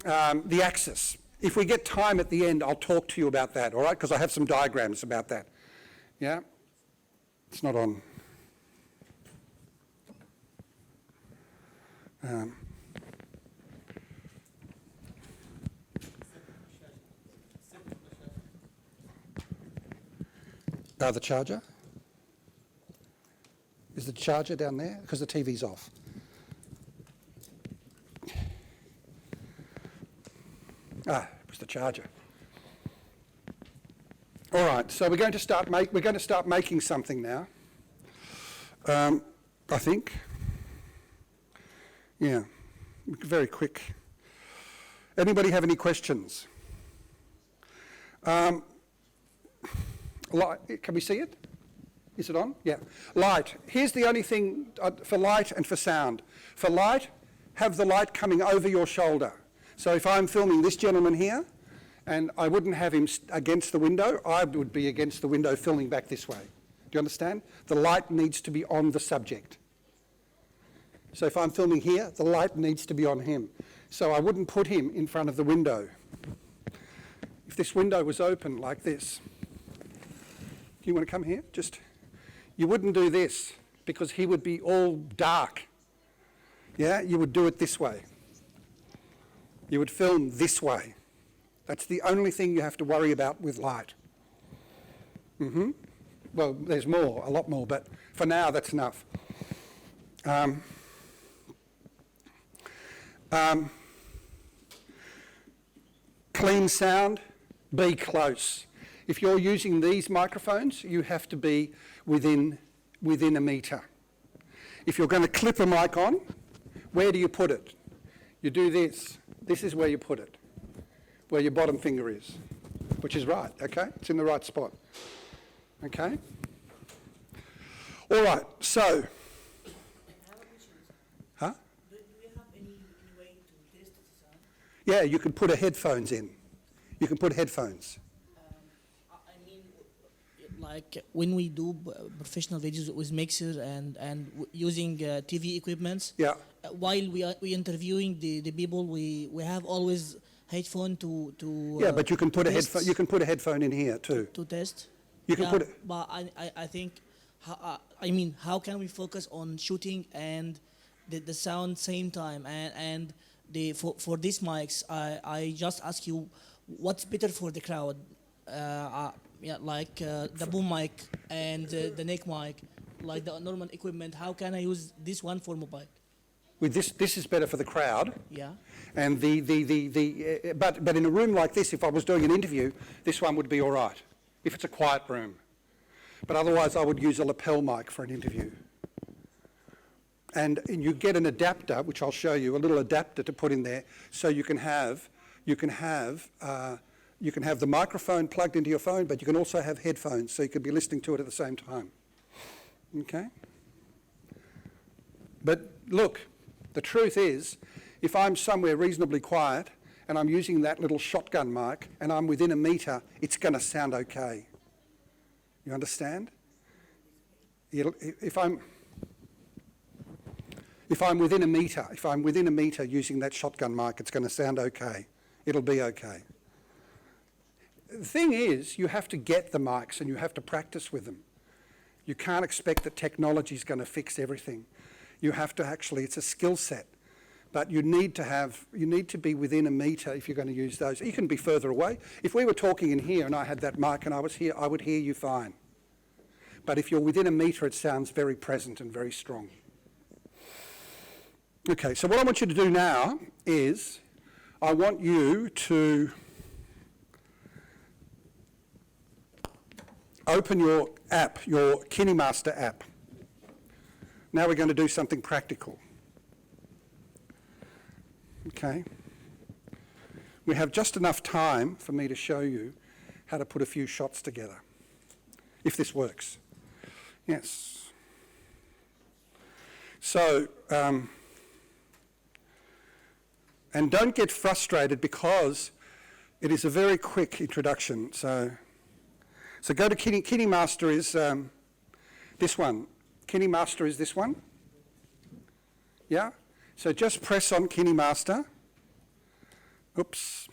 The axis. If we get time at the end, I'll talk to you about that, all right? Because I have some diagrams about that. Yeah? It's not on. The charger? Is the charger down there? Because the TV's off. It was the charger. All right, so we're going to start making something now. I think. Yeah, very quick. Anybody have any questions? Light, can we see it? Is it on? Yeah. Light. Here's the only thing for light and for sound. For light, have the light coming over your shoulder. So if I'm filming this gentleman here, and I wouldn't have him against the window, I would be against the window filming back this way. Do you understand? The light needs to be on the subject. So if I'm filming here, the light needs to be on him. So I wouldn't put him in front of the window. If this window was open like this, do you want to come here? You wouldn't do this because he would be all dark. Yeah, you would do it this way. You would film this way. That's the only thing you have to worry about with light. Well, there's more, a lot more, but for now that's enough. Clean sound, be close. If you're using these microphones, you have to be within a metre. If you're going to clip a mic on, where do you put it? You do this. This is where you put it, where your bottom finger is, which is right, okay? It's in the right spot, okay? All right, so. Huh? Do you have any way to test the sound? Yeah, you could put headphones in. You can put headphones. I mean, like when we do professional videos with mixer and using TV equipments. Yeah. While we interviewing the people, we have always headphone to. Yeah, but you can put a test, headphone. You can put a headphone in here too. To test. You can put it. But I think. I mean, how can we focus on shooting and the sound same time and for these mics? I just ask you, what's better for the crowd? The boom mic and the neck mic, like the normal equipment. How can I use this one for mobile? With this is better for the crowd. Yeah. And but in a room like this, if I was doing an interview, this one would be all right. If it's a quiet room. But otherwise, I would use a lapel mic for an interview. And you get an adapter, which I'll show you, a little adapter to put in there, so you can have the microphone plugged into your phone, but you can also have headphones, so you could be listening to it at the same time. Okay? But look, the truth is, if I'm somewhere reasonably quiet and I'm using that little shotgun mic and I'm within a metre, it's going to sound okay. You understand? If I'm within a metre using that shotgun mic, it's going to sound okay. It'll be okay. The thing is, you have to get the mics and you have to practice with them. You can't expect that technology is going to fix everything. You have to it's a skill set. But you need to be within a metre if you're going to use those. You can be further away. If we were talking in here and I had that mic and I was here, I would hear you fine. But if you're within a metre, it sounds very present and very strong. Okay, so what I want you to do now is I want you to open your app, your KineMaster app. Now we're going to do something practical. Okay. We have just enough time for me to show you how to put a few shots together, if this works. Yes. So, and don't get frustrated because it is a very quick introduction. So go to KineMaster is this one. KineMaster is this one. Yeah? So just press on KineMaster. Oops.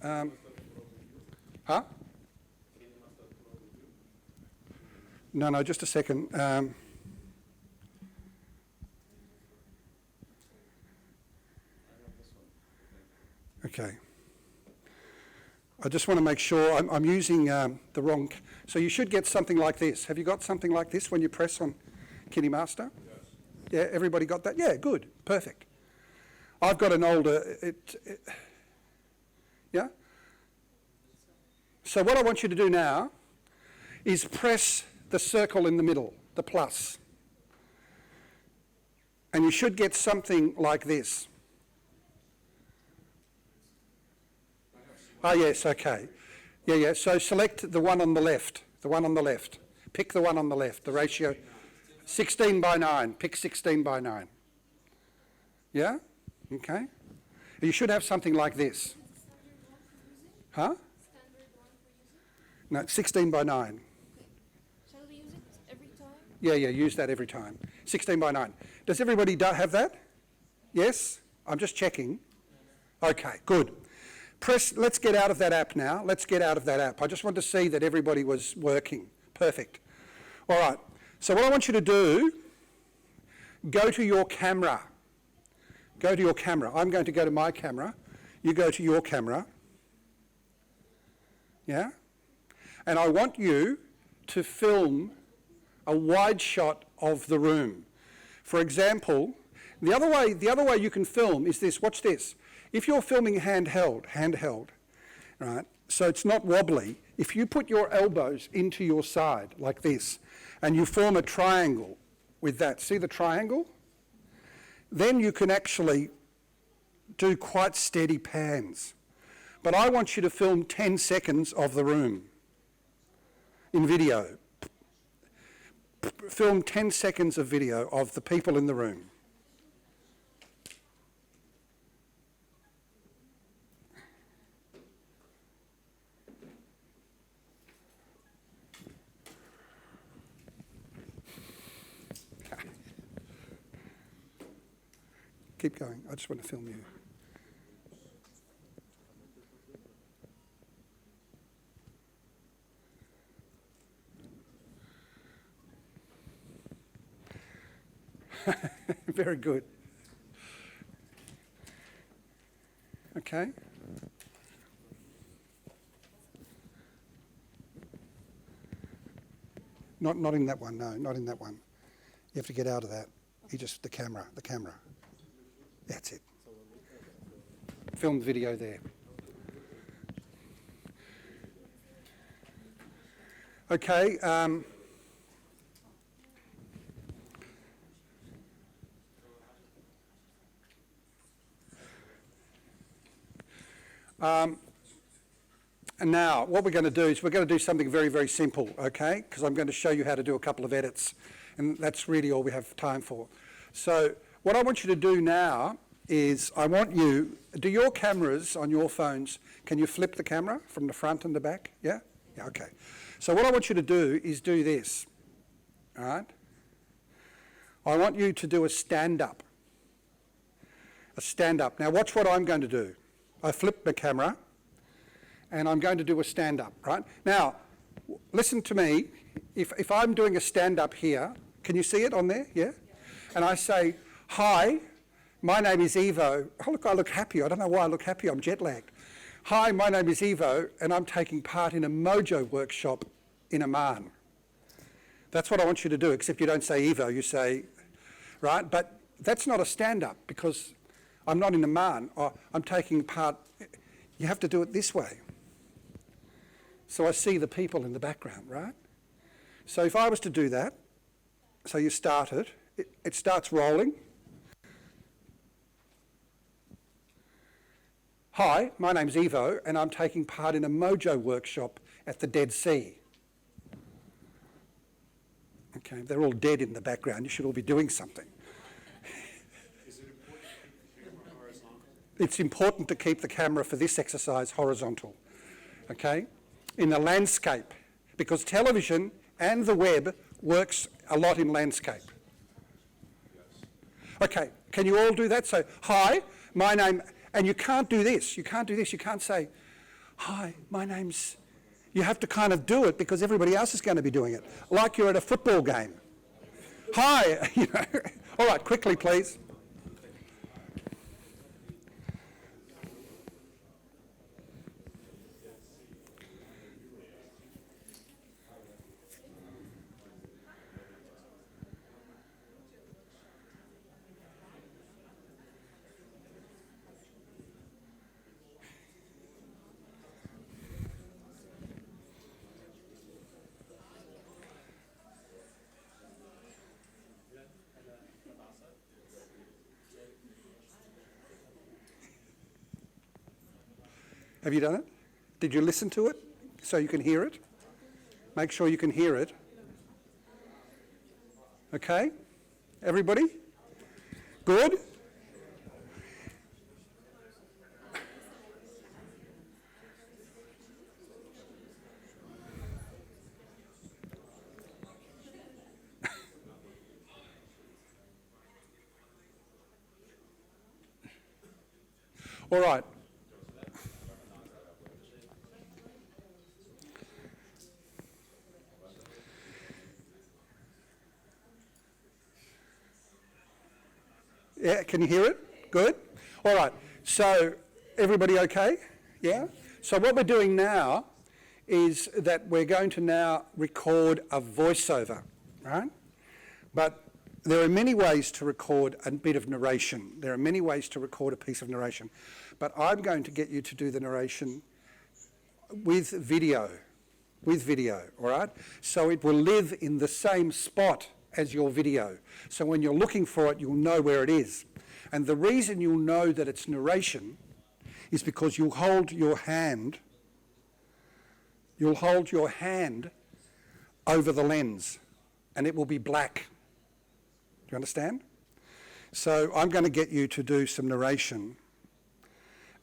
Huh? No, just a second. Okay. I just want to make sure I'm using the wrong... So you should get something like this. Have you got something like this when you press on KineMaster? Yes. Yeah, everybody got that? Yeah, good. Perfect. I've got an older... yeah? So what I want you to do now is press the circle in the middle, the plus. And you should get something like this. Oh, yes, okay. Yeah. So select the one on the left, Pick the one on the left, the ratio. 16 by 9. Pick 16 by 9. Yeah? Okay. You should have something like this. Huh? No, 16 by 9. Shall we use it every time? Yeah, use that every time. 16 by 9. Does everybody have that? Yes? I'm just checking. Okay, good. Let's get out of that app now. Let's get out of that app. I just want to see that everybody was working. Perfect. All right. So what I want you to do, go to your camera. Go to your camera. I'm going to go to my camera. You go to your camera. Yeah? And I want you to film a wide shot of the room. For example, the other way you can film is this. Watch this. If you're filming handheld, right, so it's not wobbly, if you put your elbows into your side like this and you form a triangle with that, see the triangle? Then you can actually do quite steady pans. But I want you to film 10 seconds of the room in video. Film 10 seconds of video of the people in the room. Keep going. I just want to film you. Very good. Okay. Not in that one, no, not in that one. You have to get out of that. You just, the camera. That's it. Film the video there. Okay. And now, what we're going to do is we're going to do something very, very simple, okay? Because I'm going to show you how to do a couple of edits, and that's really all we have time for. So what I want you to do now is do your cameras on your phones, can you flip the camera from the front and the back? Yeah? Yeah, okay. So what I want you to do is do this, all right? I want you to do a stand-up. A stand-up. Now watch what I'm going to do. I flip the camera, and I'm going to do a stand-up, right? Now, listen to me. If I'm doing a stand-up here, can you see it on there? Yeah? And I say, hi, my name is Ivo. Oh, look, I look happy. I don't know why I look happy. I'm jet-lagged. Hi, my name is Ivo, and I'm taking part in a Mojo workshop in Amman. That's what I want you to do, except you don't say Ivo, you say, right? But that's not a stand-up, because I'm not in Amman. I'm taking part. You have to do it this way. So I see the people in the background, right? So if I was to do that, so you start it, it starts rolling. Hi, my name's Ivo, and I'm taking part in a Mojo workshop at the Dead Sea. Okay, they're all dead in the background. You should all be doing something. Is it important to keep the camera horizontal? It's important to keep the camera for this exercise horizontal, okay? In the landscape, because television and the web works a lot in landscape. Okay, can you all do that? So, hi, my name, and you can't do this. You can't do this. You can't say, hi, my name's, you have to kind of do it because everybody else is going to be doing it, like you're at a football game. Hi, you know. All right, quickly, please. Have you done it? Did you listen to it so you can hear it? Make sure you can hear it. Okay? Everybody? Good? All right. Yeah, can you hear it? Good. All right. So everybody okay? Yeah? So what we're doing now is that we're going to now record a voiceover, right? But there are many ways to record a bit of narration. There are many ways to record a piece of narration. But I'm going to get you to do the narration with video, all right? So it will live in the same spot as your video. So when you're looking for it, you'll know where it is. And the reason you'll know that it's narration is because you'll hold your hand over the lens and it will be black. Do you understand? So I'm going to get you to do some narration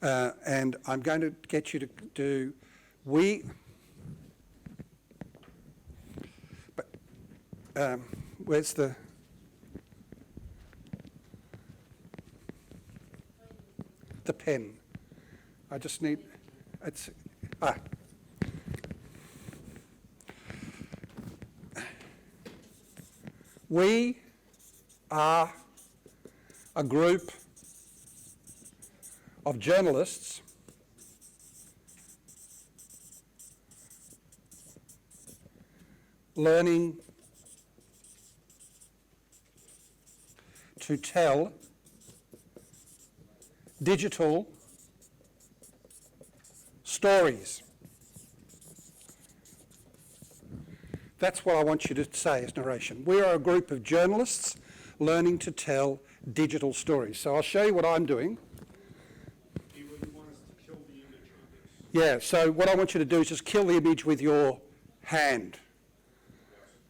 and I'm going to get you to do where's the pen? I just need, We are a group of journalists learning to tell digital stories. That's what I want you to say as narration. We are a group of journalists learning to tell digital stories. So I'll show you what I'm doing. You want us to kill the image on this? Yeah, so what I want you to do is just kill the image with your hand.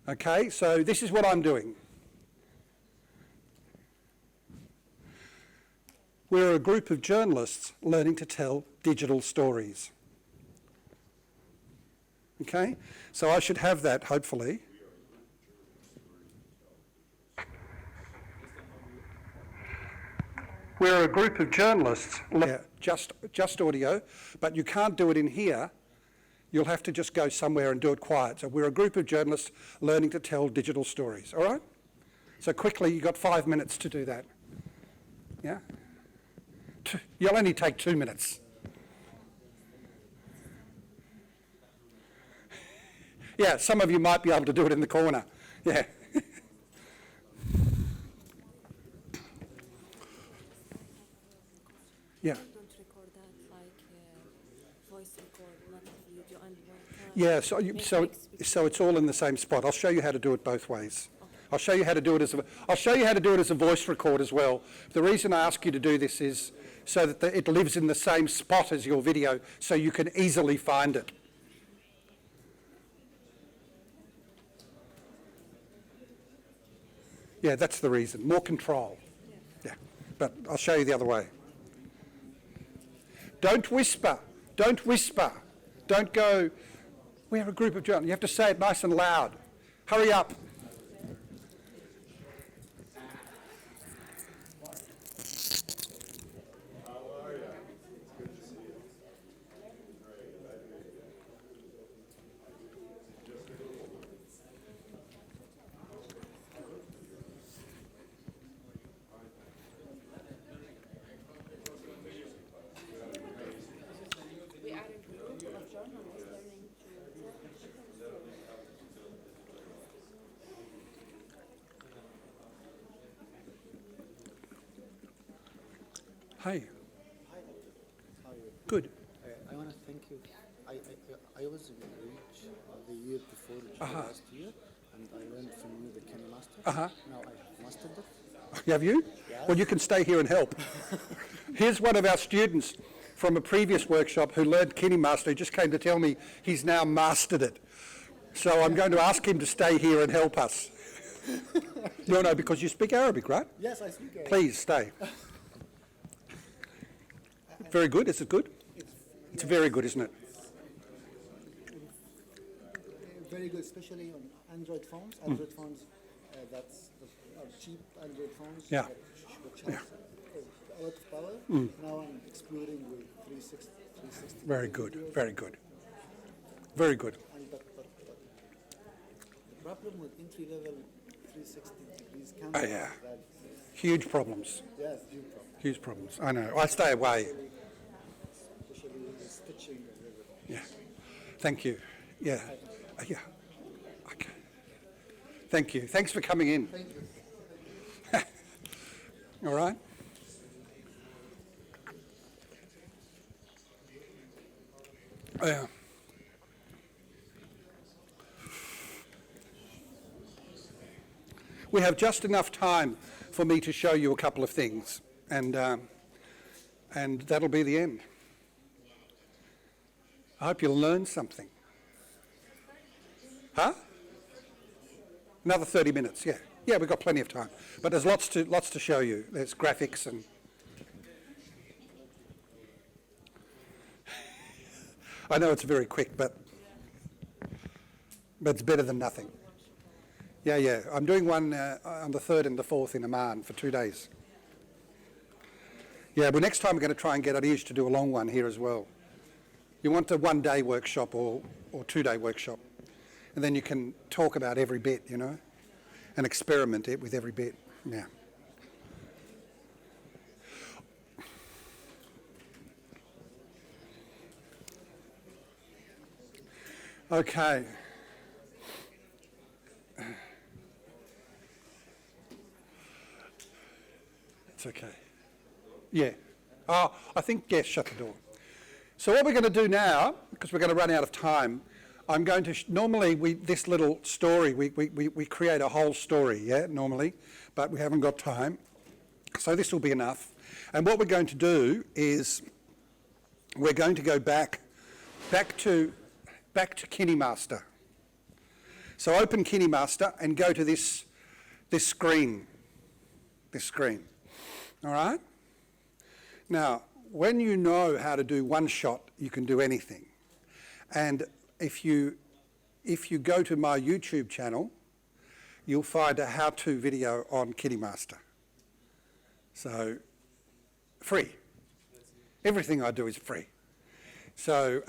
Okay, so this is what I'm doing. We're a group of journalists learning to tell digital stories. Okay, so I should have that, hopefully. We're a group of journalists, just audio, but you can't do it in here. You'll have to just go somewhere and do it quiet. So we're a group of journalists learning to tell digital stories, all right? So quickly, you've got 5 minutes to do that. Yeah? You'll only take 2 minutes. Yeah, some of you might be able to do it in the corner. Yeah. Yeah. Don't record that like voice record, not video, and Yeah, so it's all in the same spot. I'll show you how to do it both ways. I'll show you how to do it as a voice record as well. The reason I ask you to do this is so that it lives in the same spot as your video, so you can easily find it. Yeah, that's the reason. More control. Yeah, but I'll show you the other way. Don't whisper. Don't whisper. Don't go, we're a group of journalists. You have to say it nice and loud. Hurry up. Hi. Hi, how are you? Good. I want to thank you. I was in Reach the year before, last year, and I learned from you the Kenny Master. Now I have mastered it. Have you? Yes. Well, you can stay here and help. Here's one of our students from a previous workshop who learned Kenny Master. He just came to tell me he's now mastered it. So I'm going to ask him to stay here and help us. No, because you speak Arabic, right? Yes, I speak Arabic. Please stay. Very good. Is it good? It's very good, isn't it? Very good, especially on Android phones. Android phones, that's cheap Android phones. Yeah. Which has a lot of power. Now I'm exploring with 360. Very good, very good. Very good. But the problem with entry-level 360 degrees Oh, camera yeah. is that Huge problems. yes, huge problem. Huge problems. I know. I stay away. Especially with the stitching and everything. Yeah. Thank you. Yeah. Yeah. Okay. Thank you. Thanks for coming in. Thank you. All right. Yeah. We have just enough time for me to show you a couple of things, and that'll be the end. I hope you'll learn something. Huh? Another 30 minutes, yeah. Yeah, we've got plenty of time. But there's lots to show you. There's graphics and... I know it's very quick, but it's better than nothing. Yeah. I'm doing one on the 3rd and the 4th in Amman for 2 days. Yeah, but next time we're going to try and get Arish to do a long one here as well. You want a 1-day workshop or 2-day workshop. And then you can talk about every bit, you know, and experiment it with every bit. Yeah. Okay. It's okay. Yeah. Oh, I think, yes, shut the door. So what we're going to do now, because we're going to run out of time, I'm going to, normally this little story, we create a whole story, yeah, normally, but we haven't got time. So this will be enough. And what we're going to do is we're going to go back to KineMaster. So open KineMaster and go to this screen. All right? Now, when you know how to do one shot, you can do anything. And if you go to my YouTube channel, you'll find a how-to video on KineMaster. So, free. Everything I do is free. So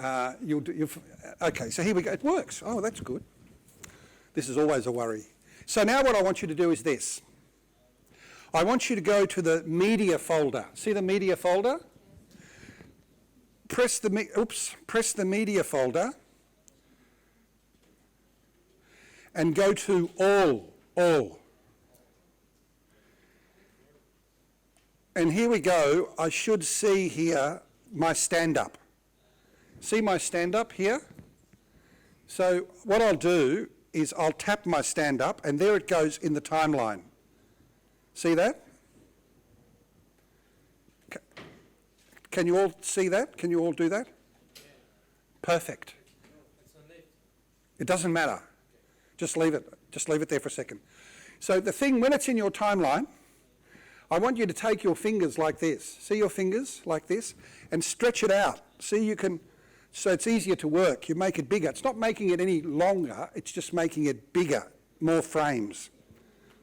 okay, so here we go. It works. Oh, that's good. This is always a worry. So now what I want you to do is this. I want you to go to the media folder. See the media folder? Press the media folder and go to all. And here we go. I should see here my stand-up. See my stand-up here? So what I'll do is I'll tap my stand-up and there it goes in the timeline. See that? Can you all see that? Can you all do that? Perfect. It doesn't matter. Just leave it. Just leave it there for a second. So the thing, when it's in your timeline, I want you to take your fingers like this. See your fingers like this? And stretch it out. See, you can, so it's easier to work. You make it bigger. It's not making it any longer. It's just making it bigger, more frames.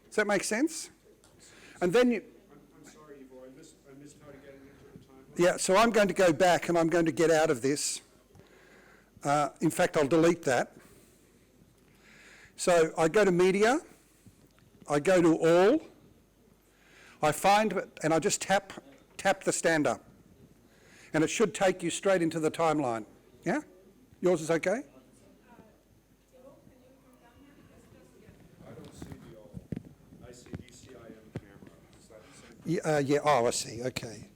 Does that make sense? And then you... I'm sorry, Ivo, I missed how to get into the timeline. Yeah, so I'm going to go back and I'm going to get out of this. In fact, I'll delete that. So I go to media, I go to all, I find, and I just tap the stand-up. And it should take you straight into the timeline. Yeah? Yours is okay? I don't see the all. I see DCIM camera. Is that the same? Yeah, oh, I see, okay.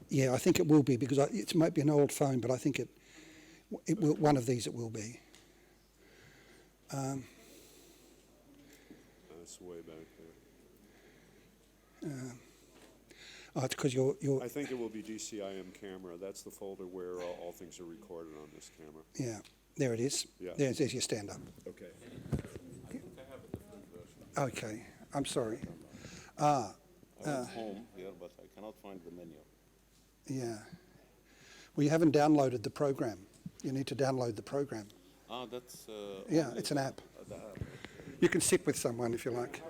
Yeah, I think it will be, because it might be an old phone, but I think it will, one of these it will be. That's way back there. Oh, it's because you're... I think it will be DCIM camera. That's the folder where all things are recorded on this camera. Yeah, there it is. Yeah. There's your stand-up. Okay. I think I have a different version. Okay, I'm sorry. I went home here, but I cannot find the menu. Yeah. Well, you haven't downloaded the program. You need to download the program. That's... Yeah, it's an app. The app. You can sit with someone if you like.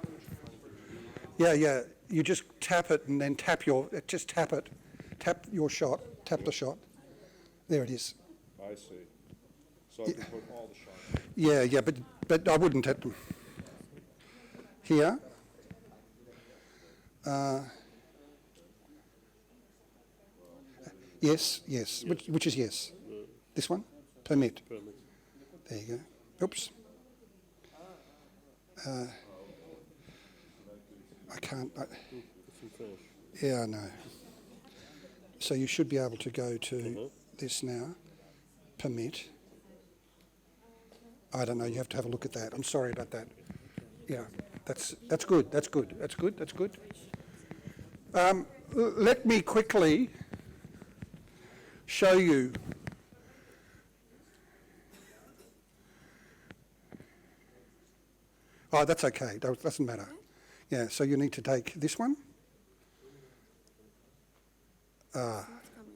Yeah, you just tap it and then just tap it. Tap your shot, tap the shot. There it is. I see. So I can put all the shots. Yeah, but I wouldn't tap them. Here. Yes. Which is yes? This one? Permit. There you go. Oops. I can't. Yeah, I know. So you should be able to go to this now. Permit. I don't know. You have to have a look at that. I'm sorry about that. Yeah, that's good. That's good. Let me quickly show you. Oh, that's okay. Doesn't matter. Yeah. So you need to take this one.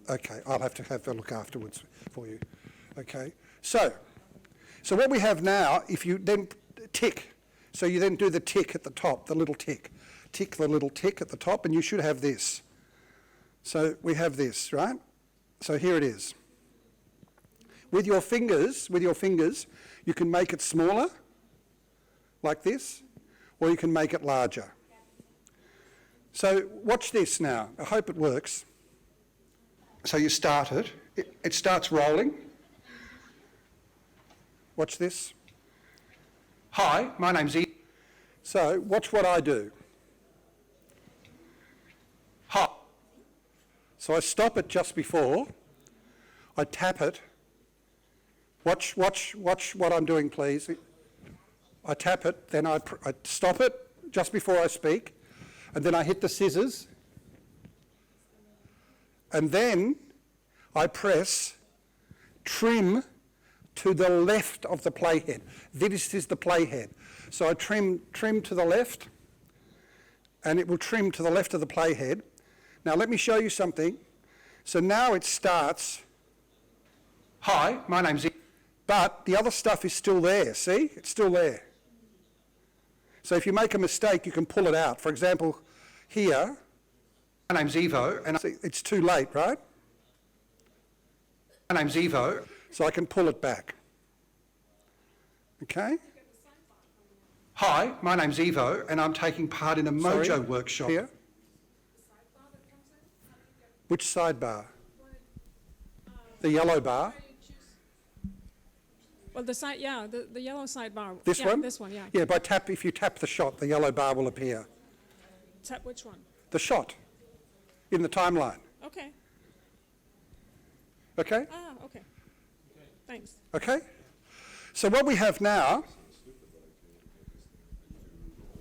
Okay. I'll have to have a look afterwards for you. Okay. So what we have now, if you then tick, so you then do the tick at the top, the little tick. Tick the little tick at the top, and you should have this. So we have this, right? So here it is. With your fingers, you can make it smaller, like this, or you can make it larger. So watch this now. I hope it works. So you start it. It starts rolling. Watch this. Hi, my name's Ivo. So watch what I do. Hi. So I stop it just before. I tap it. Watch what I'm doing, please. I tap it, then I stop it just before I speak, and then I hit the scissors, and then I press trim to the left of the playhead. This is the playhead. So I trim to the left, and it will trim to the left of the playhead. Now let me show you something. So now it starts, hi, my name's Ivo, but the other stuff is still there, see? It's still there. So if you make a mistake, you can pull it out. For example, here, my name's Ivo, and it's too late, right? My name's Ivo, so I can pull it back. Okay? Hi, my name's Ivo, and I'm taking part in a Mojo workshop here. Which sidebar? The yellow bar? Well, the yellow sidebar. This one? This one, yeah. Yeah, if you tap the shot, the yellow bar will appear. Tap which one? The shot in the timeline. Okay. Okay? Okay. Thanks. Okay? So what we have now,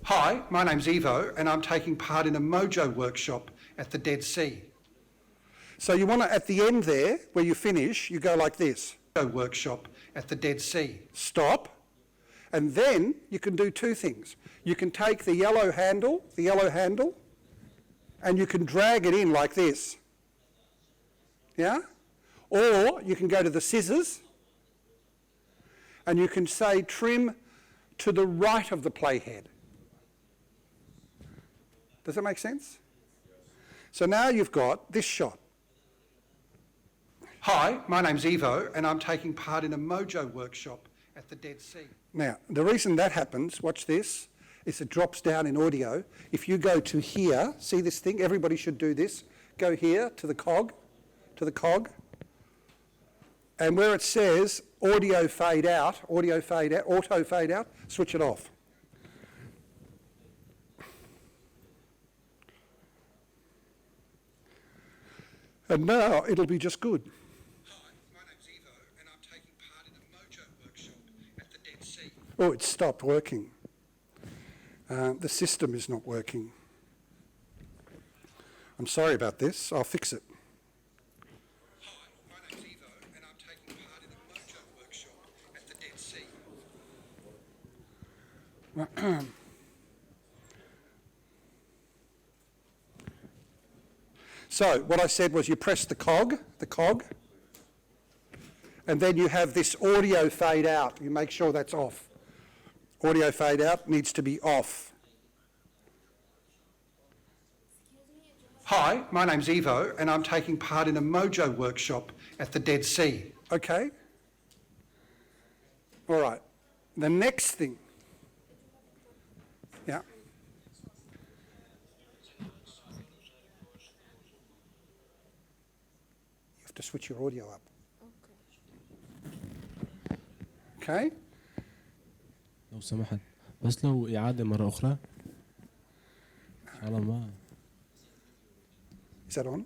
hi, my name's Ivo, and I'm taking part in a Mojo workshop at the Dead Sea. So you want to, at the end there, where you finish, you go like this. Workshop at the Dead Sea. Stop. And then you can do two things. You can take the yellow handle, and you can drag it in like this. Yeah? Or you can go to the scissors, and you can say trim to the right of the playhead. Does that make sense? So now you've got this shot. Hi, my name's Ivo, and I'm taking part in a Mojo workshop at the Dead Sea. Now, the reason that happens, watch this, is it drops down in audio. If you go to here, see this thing? Everybody should do this. Go here to the cog, and where it says auto fade out, switch it off. And now it'll be just good. Oh, it stopped working. The system is not working. I'm sorry about this. I'll fix it. Hi, my name's Ivo, and I'm taking part in a Mojo workshop at the Dead Sea. So what I said was you press the cog, and then you have this audio fade out. You make sure that's off. Audio fade out needs to be off. Hi, my name's Ivo, and I'm taking part in a Mojo workshop at the Dead Sea. Okay? All right. The next thing. Yeah. You have to switch your audio up. Okay? لو سمحت بس لو إعادة مرة أخرى إن شاء الله ما. Is that on?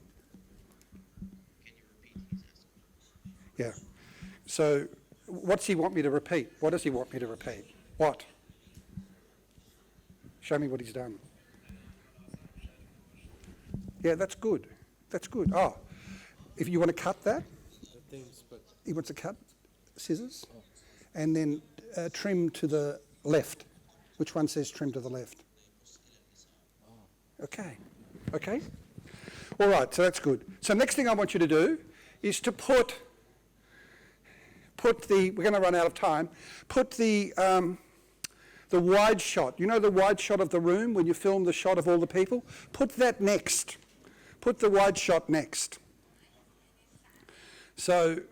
Yeah. So, what's he want me to repeat? What does he want me to repeat? What? Show me what he's done. Yeah, that's good. That's good. Oh, if you want to cut that, he wants to cut scissors, and then trim to the left. Which one says trim to the left? Okay. Okay. All right. So that's good. So next thing I want you to do is to put the. We're going to run out of time. Put the wide shot. You know the wide shot of the room when you film the shot of all the people? Put that next. Put the wide shot next. So,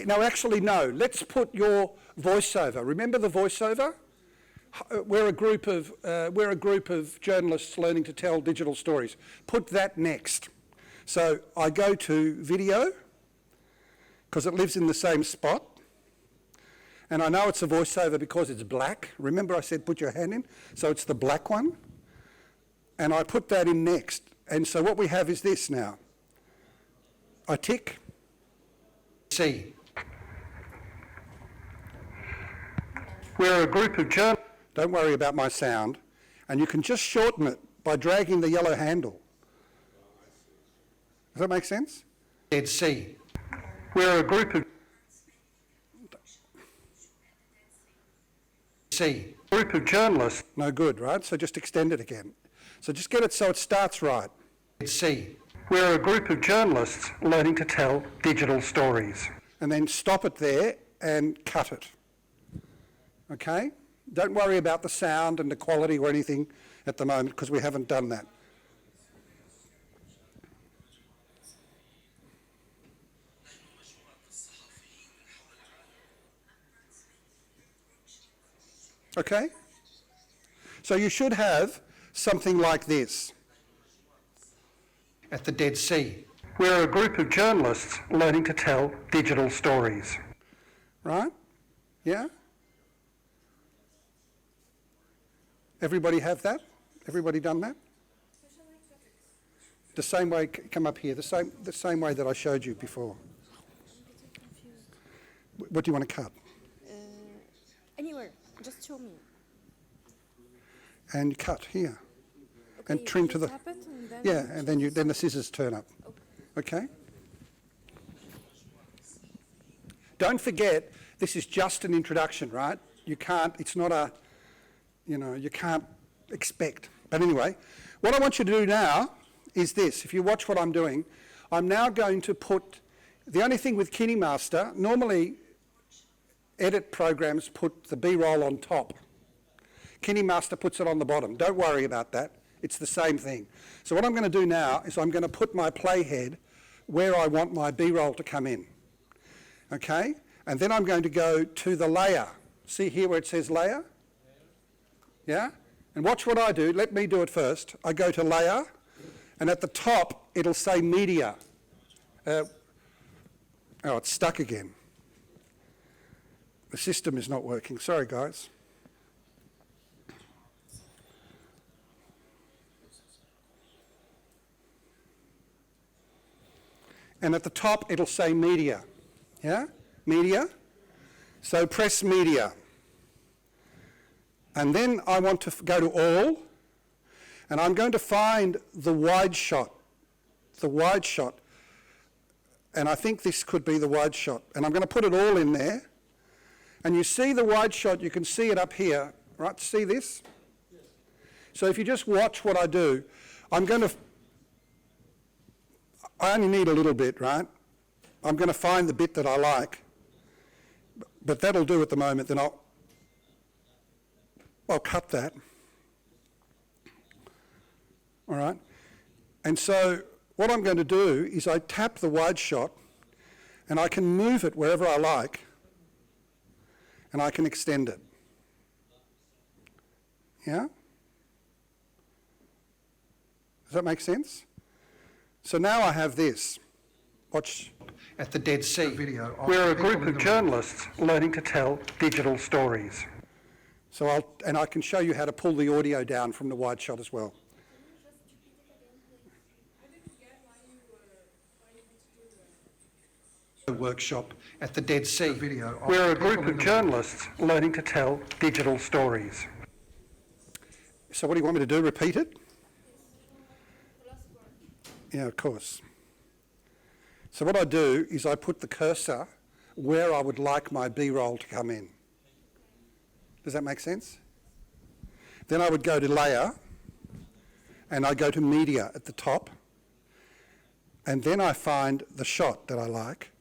no, actually, no. Let's put your voiceover. Remember the voiceover? We're a group of journalists learning to tell digital stories. Put that next. So I go to video because it lives in the same spot. And I know it's a voiceover because it's black. Remember I said put your hand in? So it's the black one. And I put that in next. And so what we have is this now. I tick. C. We're a group of journalists. Don't worry about my sound. And you can just shorten it by dragging the yellow handle. Does that make sense? Dead C. We're a group of C. Group of journalists. No good, right? So just extend it again. So just get it so it starts right. C. We're a group of journalists learning to tell digital stories. And then stop it there and cut it. Okay? Don't worry about the sound and the quality or anything at the moment because we haven't done that. Okay? So you should have something like this. At the Dead Sea. We're a group of journalists learning to tell digital stories. Right? Yeah? Everybody have that? Everybody done that? The same way, come up here, the same way that I showed you before. What do you want to cut? Anywhere, just show me. And cut here. Okay, and trim to the. Tap it and then Yeah, and then the scissors turn up. Okay? Don't forget, this is just an introduction, right? You can't, it's not a, you can't expect. But anyway, what I want you to do now is this. If you watch what I'm doing, I'm now going to put, the only thing with KineMaster, normally edit programs put the B-roll on top. KineMaster puts it on the bottom. Don't worry about that. It's the same thing. So what I'm going to do now is I'm going to put my playhead where I want my B-roll to come in. Okay? And then I'm going to go to the layer. See here where it says layer? Yeah? And watch what I do. Let me do it first. I go to layer, and at the top it'll say media. Oh, it's stuck again. The system is not working. Sorry, guys. And at the top, it'll say media. Yeah? Media. So press media. And then I want to go to all. And I'm going to find the wide shot. The wide shot. And I think this could be the wide shot. And I'm going to put it all in there. And you see the wide shot, you can see it up here. Right? See this? So if you just watch what I do, I'm going to... I only need a little bit, right? I'm going to find the bit that I like. But that'll do at the moment. Then I'll cut that. all right? And so what I'm going to do is I tap the wide shot and I can move it wherever I like and I can extend it. Yeah? Does that make sense? So now I have this. Watch at the Dead Sea. Video. We're a group of journalists learning to tell digital stories. So I can show you how to pull the audio down from the wide shot as well. Workshop at the Dead Sea. Video. We're a group of journalists learning to tell digital stories. So what do you want me to do? Repeat it? Yeah, of course. So what I do is I put the cursor where I would like my B-roll to come in. Does that make sense? Then I would go to layer and I go to media at the top and then I find the shot that I like,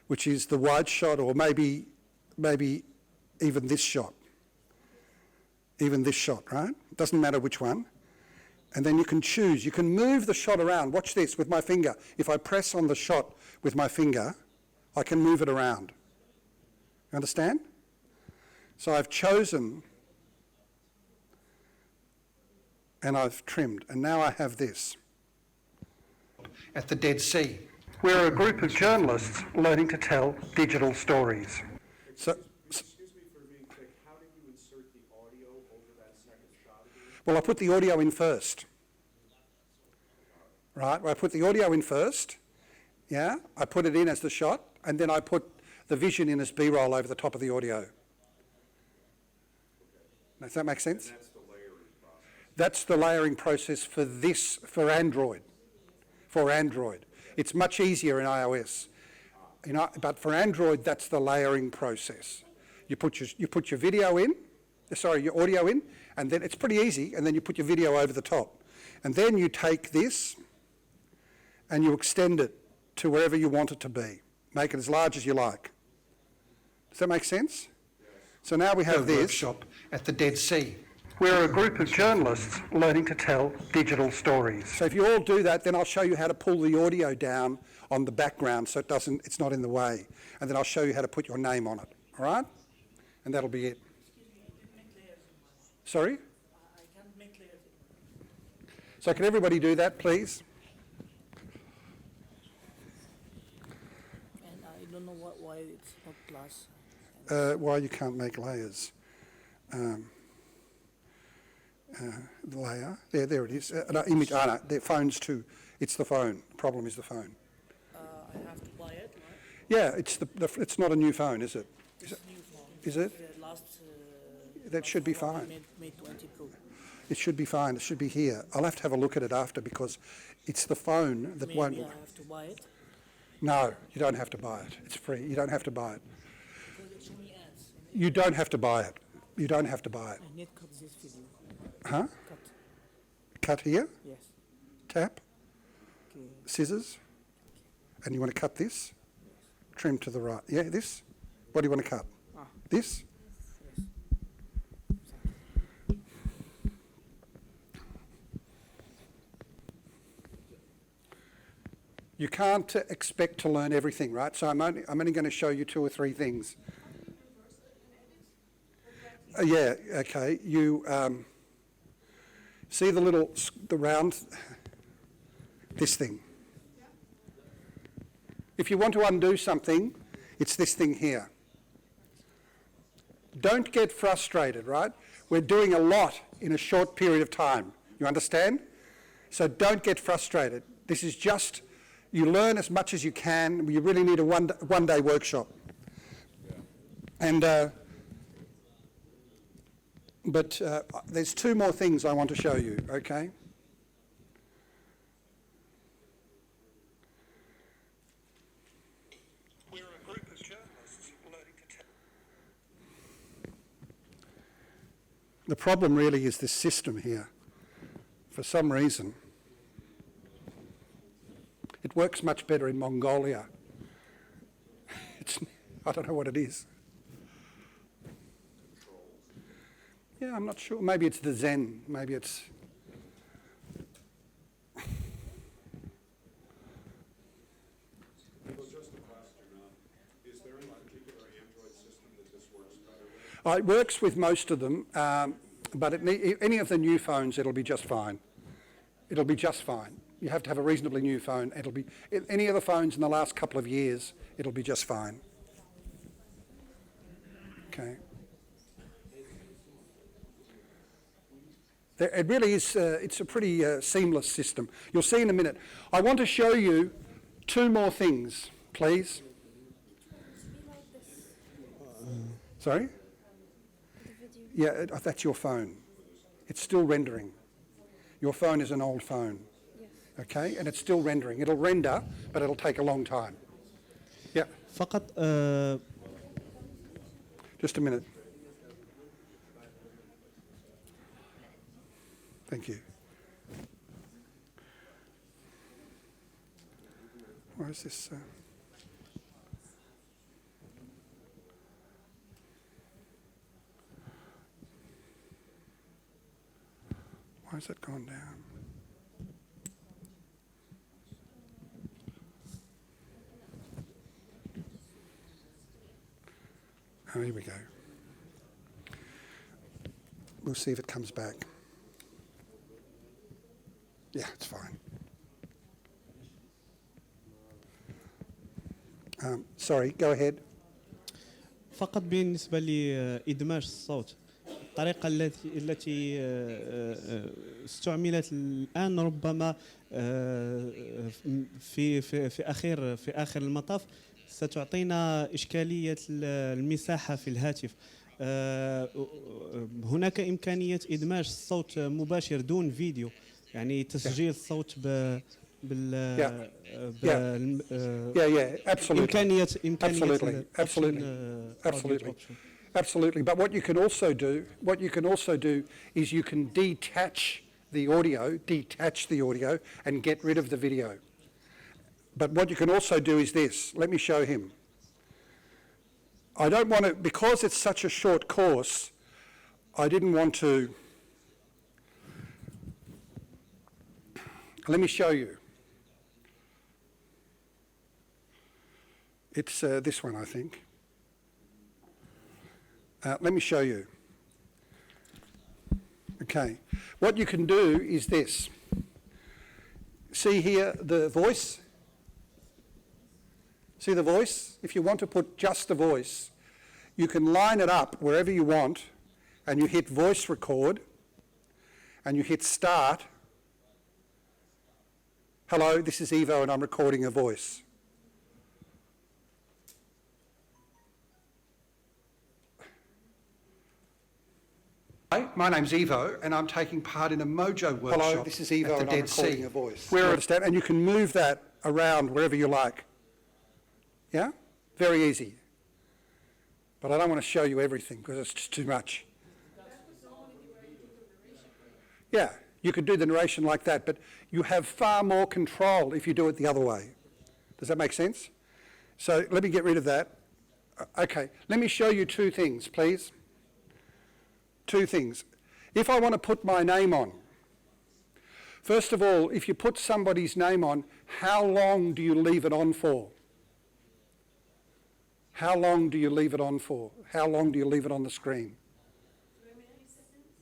which is the wide shot or maybe even this shot. Even this shot, right? It doesn't matter which one. And then you can choose. You can move the shot around. Watch this with my finger. If I press on the shot with my finger, I can move it around. You understand? So I've chosen and I've trimmed. And now I have this. At the Dead Sea. We're a group of journalists learning to tell digital stories. So, excuse me for being quick, how did you insert the audio over that second shot again? well, I put the audio in first. Right? Well, I put the audio in first. Yeah? I put it in as the shot, and then I put the vision in as B-roll over the top of the audio. Does that make sense? And that's the layering process. That's the layering process for this, for Android. For Android. It's much easier in iOS. You know, but for Android, that's the layering process. You put your video in, your audio in, and then it's pretty easy, and then you put your video over the top. And then you take this and you extend it to wherever you want it to be. Make it as large as you like. Does that make sense? Yes. So now we have this. Workshop at the Dead Sea. We're a group of journalists learning to tell digital stories. So if you all do that, then I'll show you how to pull the audio down on the background so it's not in the way. And then I'll show you how to put your name on it. All right? And that'll be it. Sorry? I can't make layers. So can everybody do that, please? And I don't know why it's not plus. Why you can't make layers. The layer. There it is. No, image. No, the phone's too. It's the phone. The problem is the phone. I have to buy it, right? Yeah, it's not a new phone, is it? It's a new phone. Is it? The last, that should be fine. Mate 20 Pro. It should be fine. It should be here. I'll have to have a look at it after because it's the phone that won't. Maybe I have to buy it. No, you don't have to buy it. It's free. You don't have to buy it. Because it shows me ads. You don't have to buy it. You don't have to buy it. I need to cut this video. Huh? Cut. Cut here? Yes. Tap. Okay. Scissors. And you want to cut this? Trim to the right. Yeah, this? What do you want to cut? This? Yes. You can't expect to learn everything, right? So I'm only going to show you 2 or 3 things. Yeah, okay. You see the round, this thing. If you want to undo something, it's this thing here. Don't get frustrated, right? We're doing a lot in a short period of time. You understand? So don't get frustrated. This is just, you learn as much as you can. You really need a one-day workshop. And but there's 2 more things I want to show you, okay? We're a group of journalists learning to tell. The problem really is this system here. For some reason, it works much better in Mongolia. I don't know what it is. Yeah, I'm not sure. Maybe it's the Zen. Maybe it's... It works with most of them, but any of the new phones, it'll be just fine. It'll be just fine. You have to have a reasonably new phone. Any of the phones in the last couple of years, it'll be just fine. Okay. It really is, it's a pretty seamless system. You'll see in a minute. I want to show you two more things, please. Sorry? Yeah, that's your phone. It's still rendering. Your phone is an old phone. Okay, and it's still rendering. It'll render, but it'll take a long time. Yeah. فقط Just a minute. Thank you. Where is this? Why has it gone down? Oh, here we go. We'll see if it comes back. Yeah, it's fine. Sorry, go ahead. فقط بالنسبة لإدماج الصوت الطريقة التي استعملت الآن ربما في آخر المطاف ستعطينا إشكالية المساحة في الهاتف. هناك إمكانية إدماج الصوت مباشر دون فيديو، يعني تسجيل الصوت Absolutely. But what you can also do is you can detach the audio and get rid of the video. But what you can also do is this. Let me show him. I don't want to, because it's such a short course, I didn't want to. Let me show you. It's this one, I think. Let me show you. Okay. What you can do is this. See here the voice? See the voice? If you want to put just the voice, you can line it up wherever you want, and you hit voice record, and you hit start. Hello, this is Ivo, and I'm recording a voice. Hi, my name's Ivo, and I'm taking part in a Mojo workshop. Hello, this is Ivo, and I'm recording a voice. And you can move that around wherever you like. Yeah? Very easy. But I don't want to show you everything because it's just too much. Yeah, you could do the narration like that, but you have far more control if you do it the other way. Does that make sense? So let me get rid of that. Okay, let me show you two things, please. Two things. If I want to put my name on, first of all, if you put somebody's name on, how long do you leave it on for? How long do you leave it on for? How long do you leave it on the screen?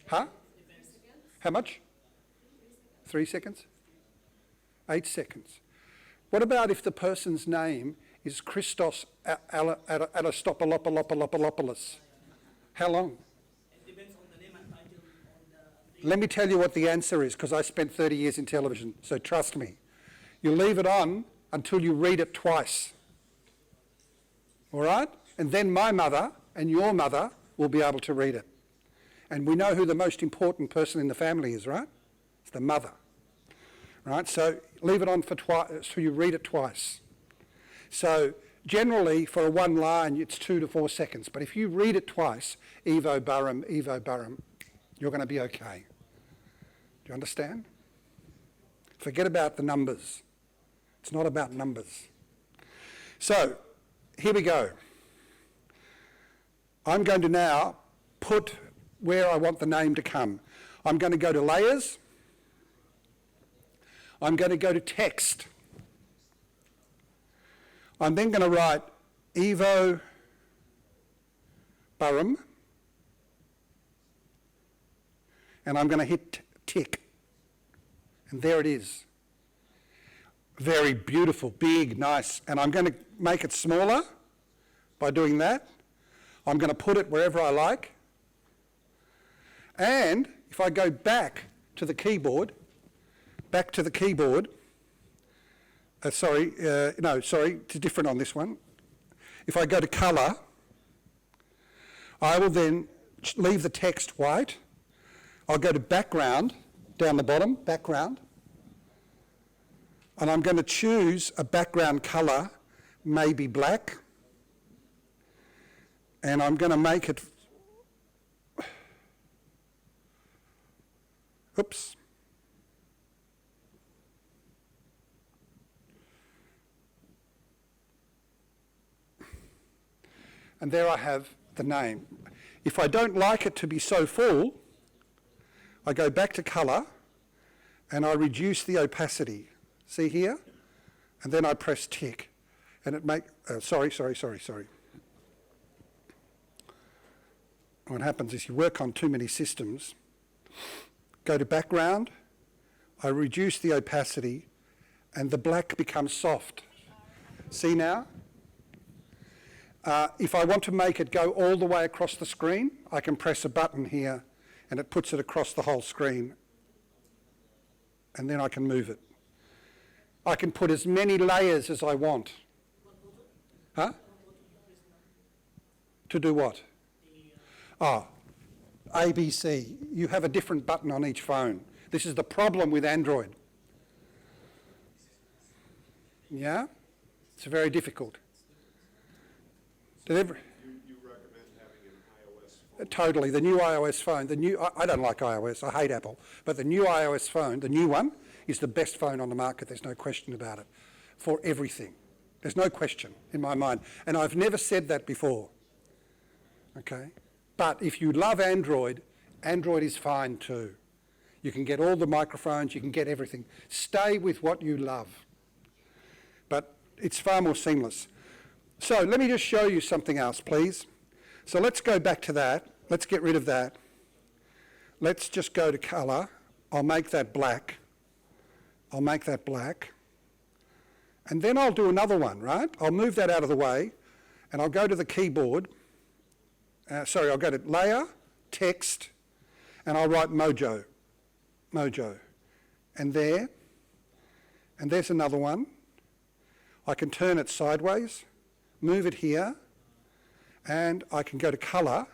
Huh? How much? 3 seconds? 8 seconds. What about if the person's name is Christos Aristopoulos? How long? Let me tell you what the answer is, because I spent 30 years in television, so trust me. You leave it on until you read it twice. All right? And then my mother and your mother will be able to read it. And we know who the most important person in the family is, right? It's the mother. Right? So leave it on for twice, so you read it twice. So generally, for a one line, it's 2 to 4 seconds. But if you read it twice, Ivo Burum, you're going to be okay. Do you understand? Forget about the numbers. It's not about numbers. So, here we go. I'm going to now put where I want the name to come. I'm going to go to layers. I'm going to go to text. I'm then going to write Ivo Burum. and I'm going to hit tick. And there it is. Very beautiful, big, nice. And I'm going to make it smaller by doing that. I'm going to put it wherever I like. And if I go back to the keyboard, it's different on this one. If I go to colour, I will then leave the text white. I'll go to background, down the bottom, background. And I'm going to choose a background colour, maybe black. And I'm going to make it, oops. And there I have the name. If I don't like it to be so full, I go back to colour and I reduce the opacity. See here? And then I press tick. And it sorry. What happens is you work on too many systems. Go to background, I reduce the opacity, and the black becomes soft. See now? If I want to make it go all the way across the screen, I can press a button here and it puts it across the whole screen. And then I can move it. I can put as many layers as I want. Huh? To do what? ABC. You have a different button on each phone. This is the problem with Android. Yeah? It's very difficult. You recommend having an iOS phone? Totally. The new iOS phone. I don't like iOS. I hate Apple. But the new iOS phone, the new one, is the best phone on the market. There's no question about it. For everything. There's no question in my mind. And I've never said that before. Okay? But if you love Android, Android is fine too. You can get all the microphones, you can get everything. Stay with what you love. But it's far more seamless. So let me just show you something else, please. So let's go back to that. Let's get rid of that. Let's just go to colour. I'll make that black. And then I'll do another one, right? I'll move that out of the way and I'll go to the keyboard. I'll go to layer, text, and I'll write Mojo. And there's another one. I can turn it sideways, move it here, and I can go to colour,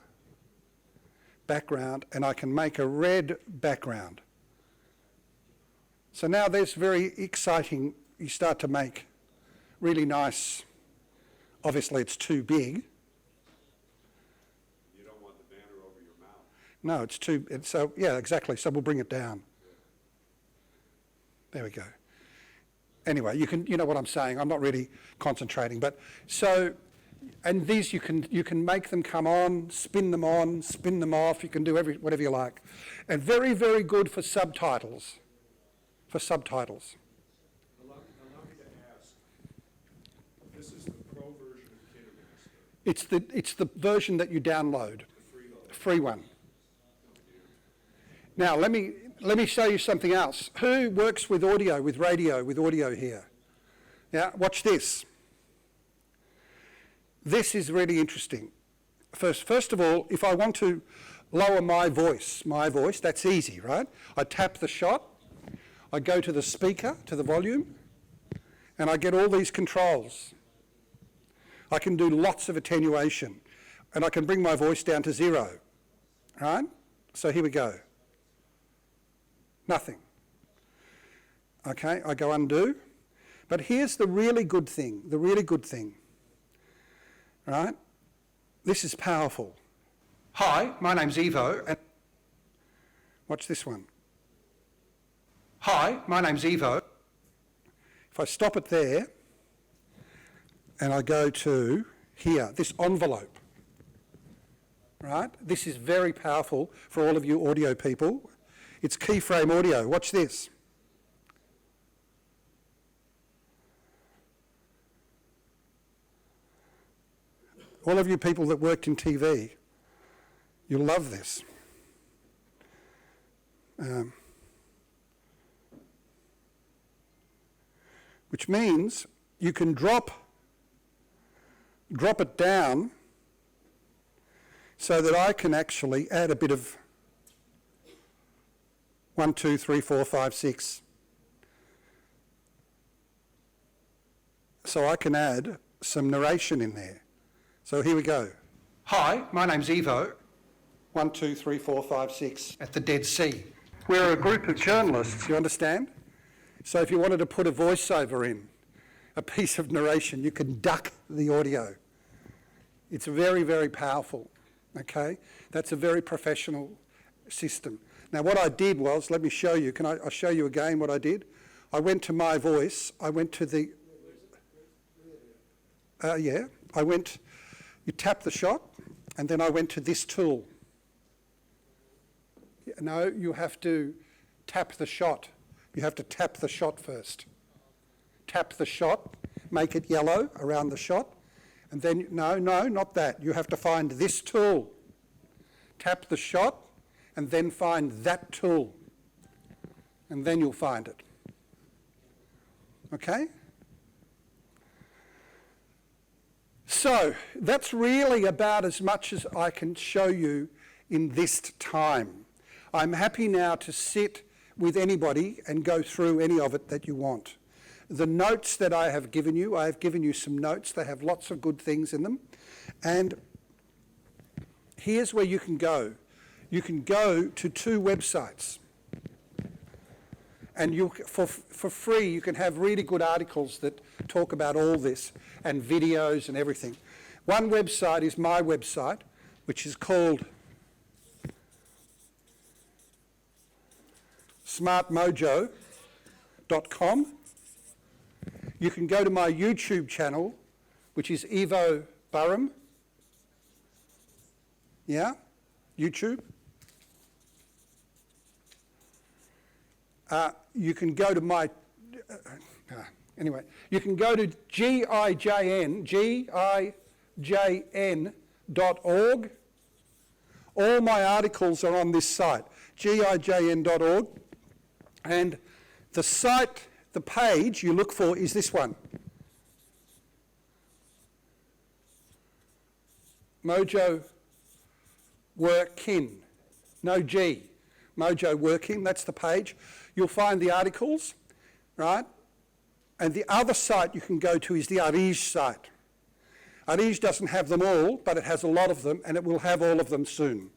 background, and I can make a red background. So now there's very exciting, you start to make really nice, obviously it's too big. You don't want the banner over your mouth. No, yeah, exactly, so we'll bring it down. There we go. Anyway, you know what I'm saying, I'm not really concentrating, but so, and these you can make them come on, spin them off, you can do whatever you like. And very, very good for subtitles. Allow me to ask, this is the pro version of KineMaster. It's the version that you download, the free one. Now let me show you something else. Who works with audio, with audio here? Yeah, watch this. This is really interesting. First of all, if I want to lower my voice, that's easy, right? I tap the shot, I go to the speaker, to the volume, and I get all these controls. I can do lots of attenuation, and I can bring my voice down to 0, right? So here we go. Nothing. Okay, I go undo. But here's the really good thing, right? This is powerful. Hi, my name's Ivo, and watch this one. Hi, my name's Ivo. If I stop it there, and I go to here, this envelope, right? This is very powerful for all of you audio people. It's keyframe audio. Watch this. All of you people that worked in TV, you'll love this. Which means you can drop it down so that I can actually add a bit of 1, 2, 3, 4, 5, 6. So I can add some narration in there. So here we go. Hi, my name's Ivo. 1, 2, 3, 4, 5, 6 at the Dead Sea. We're a group of journalists, you understand? So if you wanted to put a voiceover in, a piece of narration, you can duck the audio. It's very, very powerful, okay? That's a very professional system. Now what I did was, let me show you, I'll show you again what I did. I went to My Voice, I went to the, you tap the shot, and then I went to this tool. No, you have to tap the shot. You have to tap the shot first. Tap the shot, make it yellow around the shot, and then, no, not that. You have to find this tool. Tap the shot, and then find that tool. And then you'll find it. Okay? So, that's really about as much as I can show you in this time. I'm happy now to sit with anybody and go through any of it that you want. The notes that I have given you some notes. They have lots of good things in them. And here's where you can go. You can go to 2 websites. And for free, you can have really good articles that talk about all this, and videos and everything. One website is my website, which is called smartmojo.com. You can go to my YouTube channel, which is Ivo Burum. Yeah, YouTube. You can go to my, anyway, you can go to gijn.org. All my articles are on this site, gijn.org. And the site, the page you look for is this one. Mojo Working, no G. Mojo Working, that's the page. You'll find the articles, right? And the other site you can go to is the Arij site. Arij doesn't have them all, but it has a lot of them, and it will have all of them soon.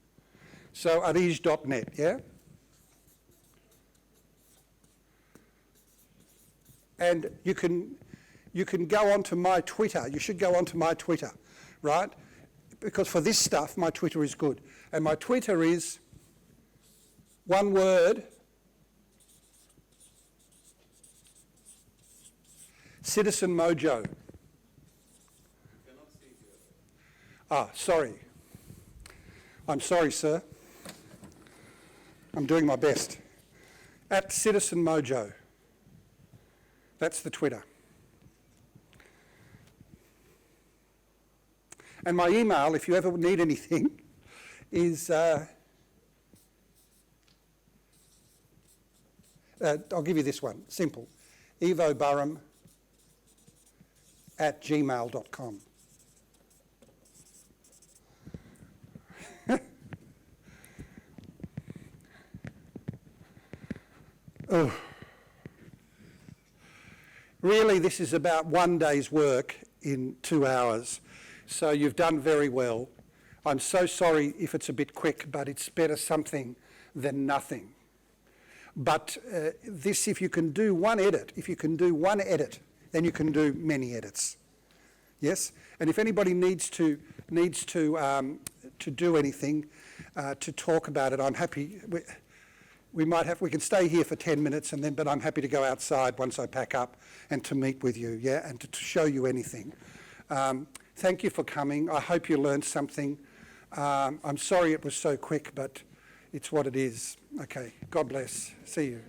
So arij.net, yeah? And you can go onto my Twitter. You should go onto my Twitter, right? Because for this stuff, my Twitter is good. And my Twitter is one word, Citizen Mojo. Sorry. I'm sorry, sir. I'm doing my best. At Citizen Mojo. That's the Twitter. And my email, if you ever need anything, is I'll give you this one, simple. ivoburum@gmail.com. Oh. Really, this is about one day's work in 2 hours. So you've done very well. I'm so sorry if it's a bit quick, but it's better something than nothing. But this, if you can do one edit, then you can do many edits. Yes? And if anybody needs to do anything, to talk about it, I'm happy. We can stay here for 10 minutes but I'm happy to go outside once I pack up and to meet with you, yeah, and to show you anything. Thank you for coming. I hope you learned something. I'm sorry it was so quick, but it's what it is. Okay, God bless. See you.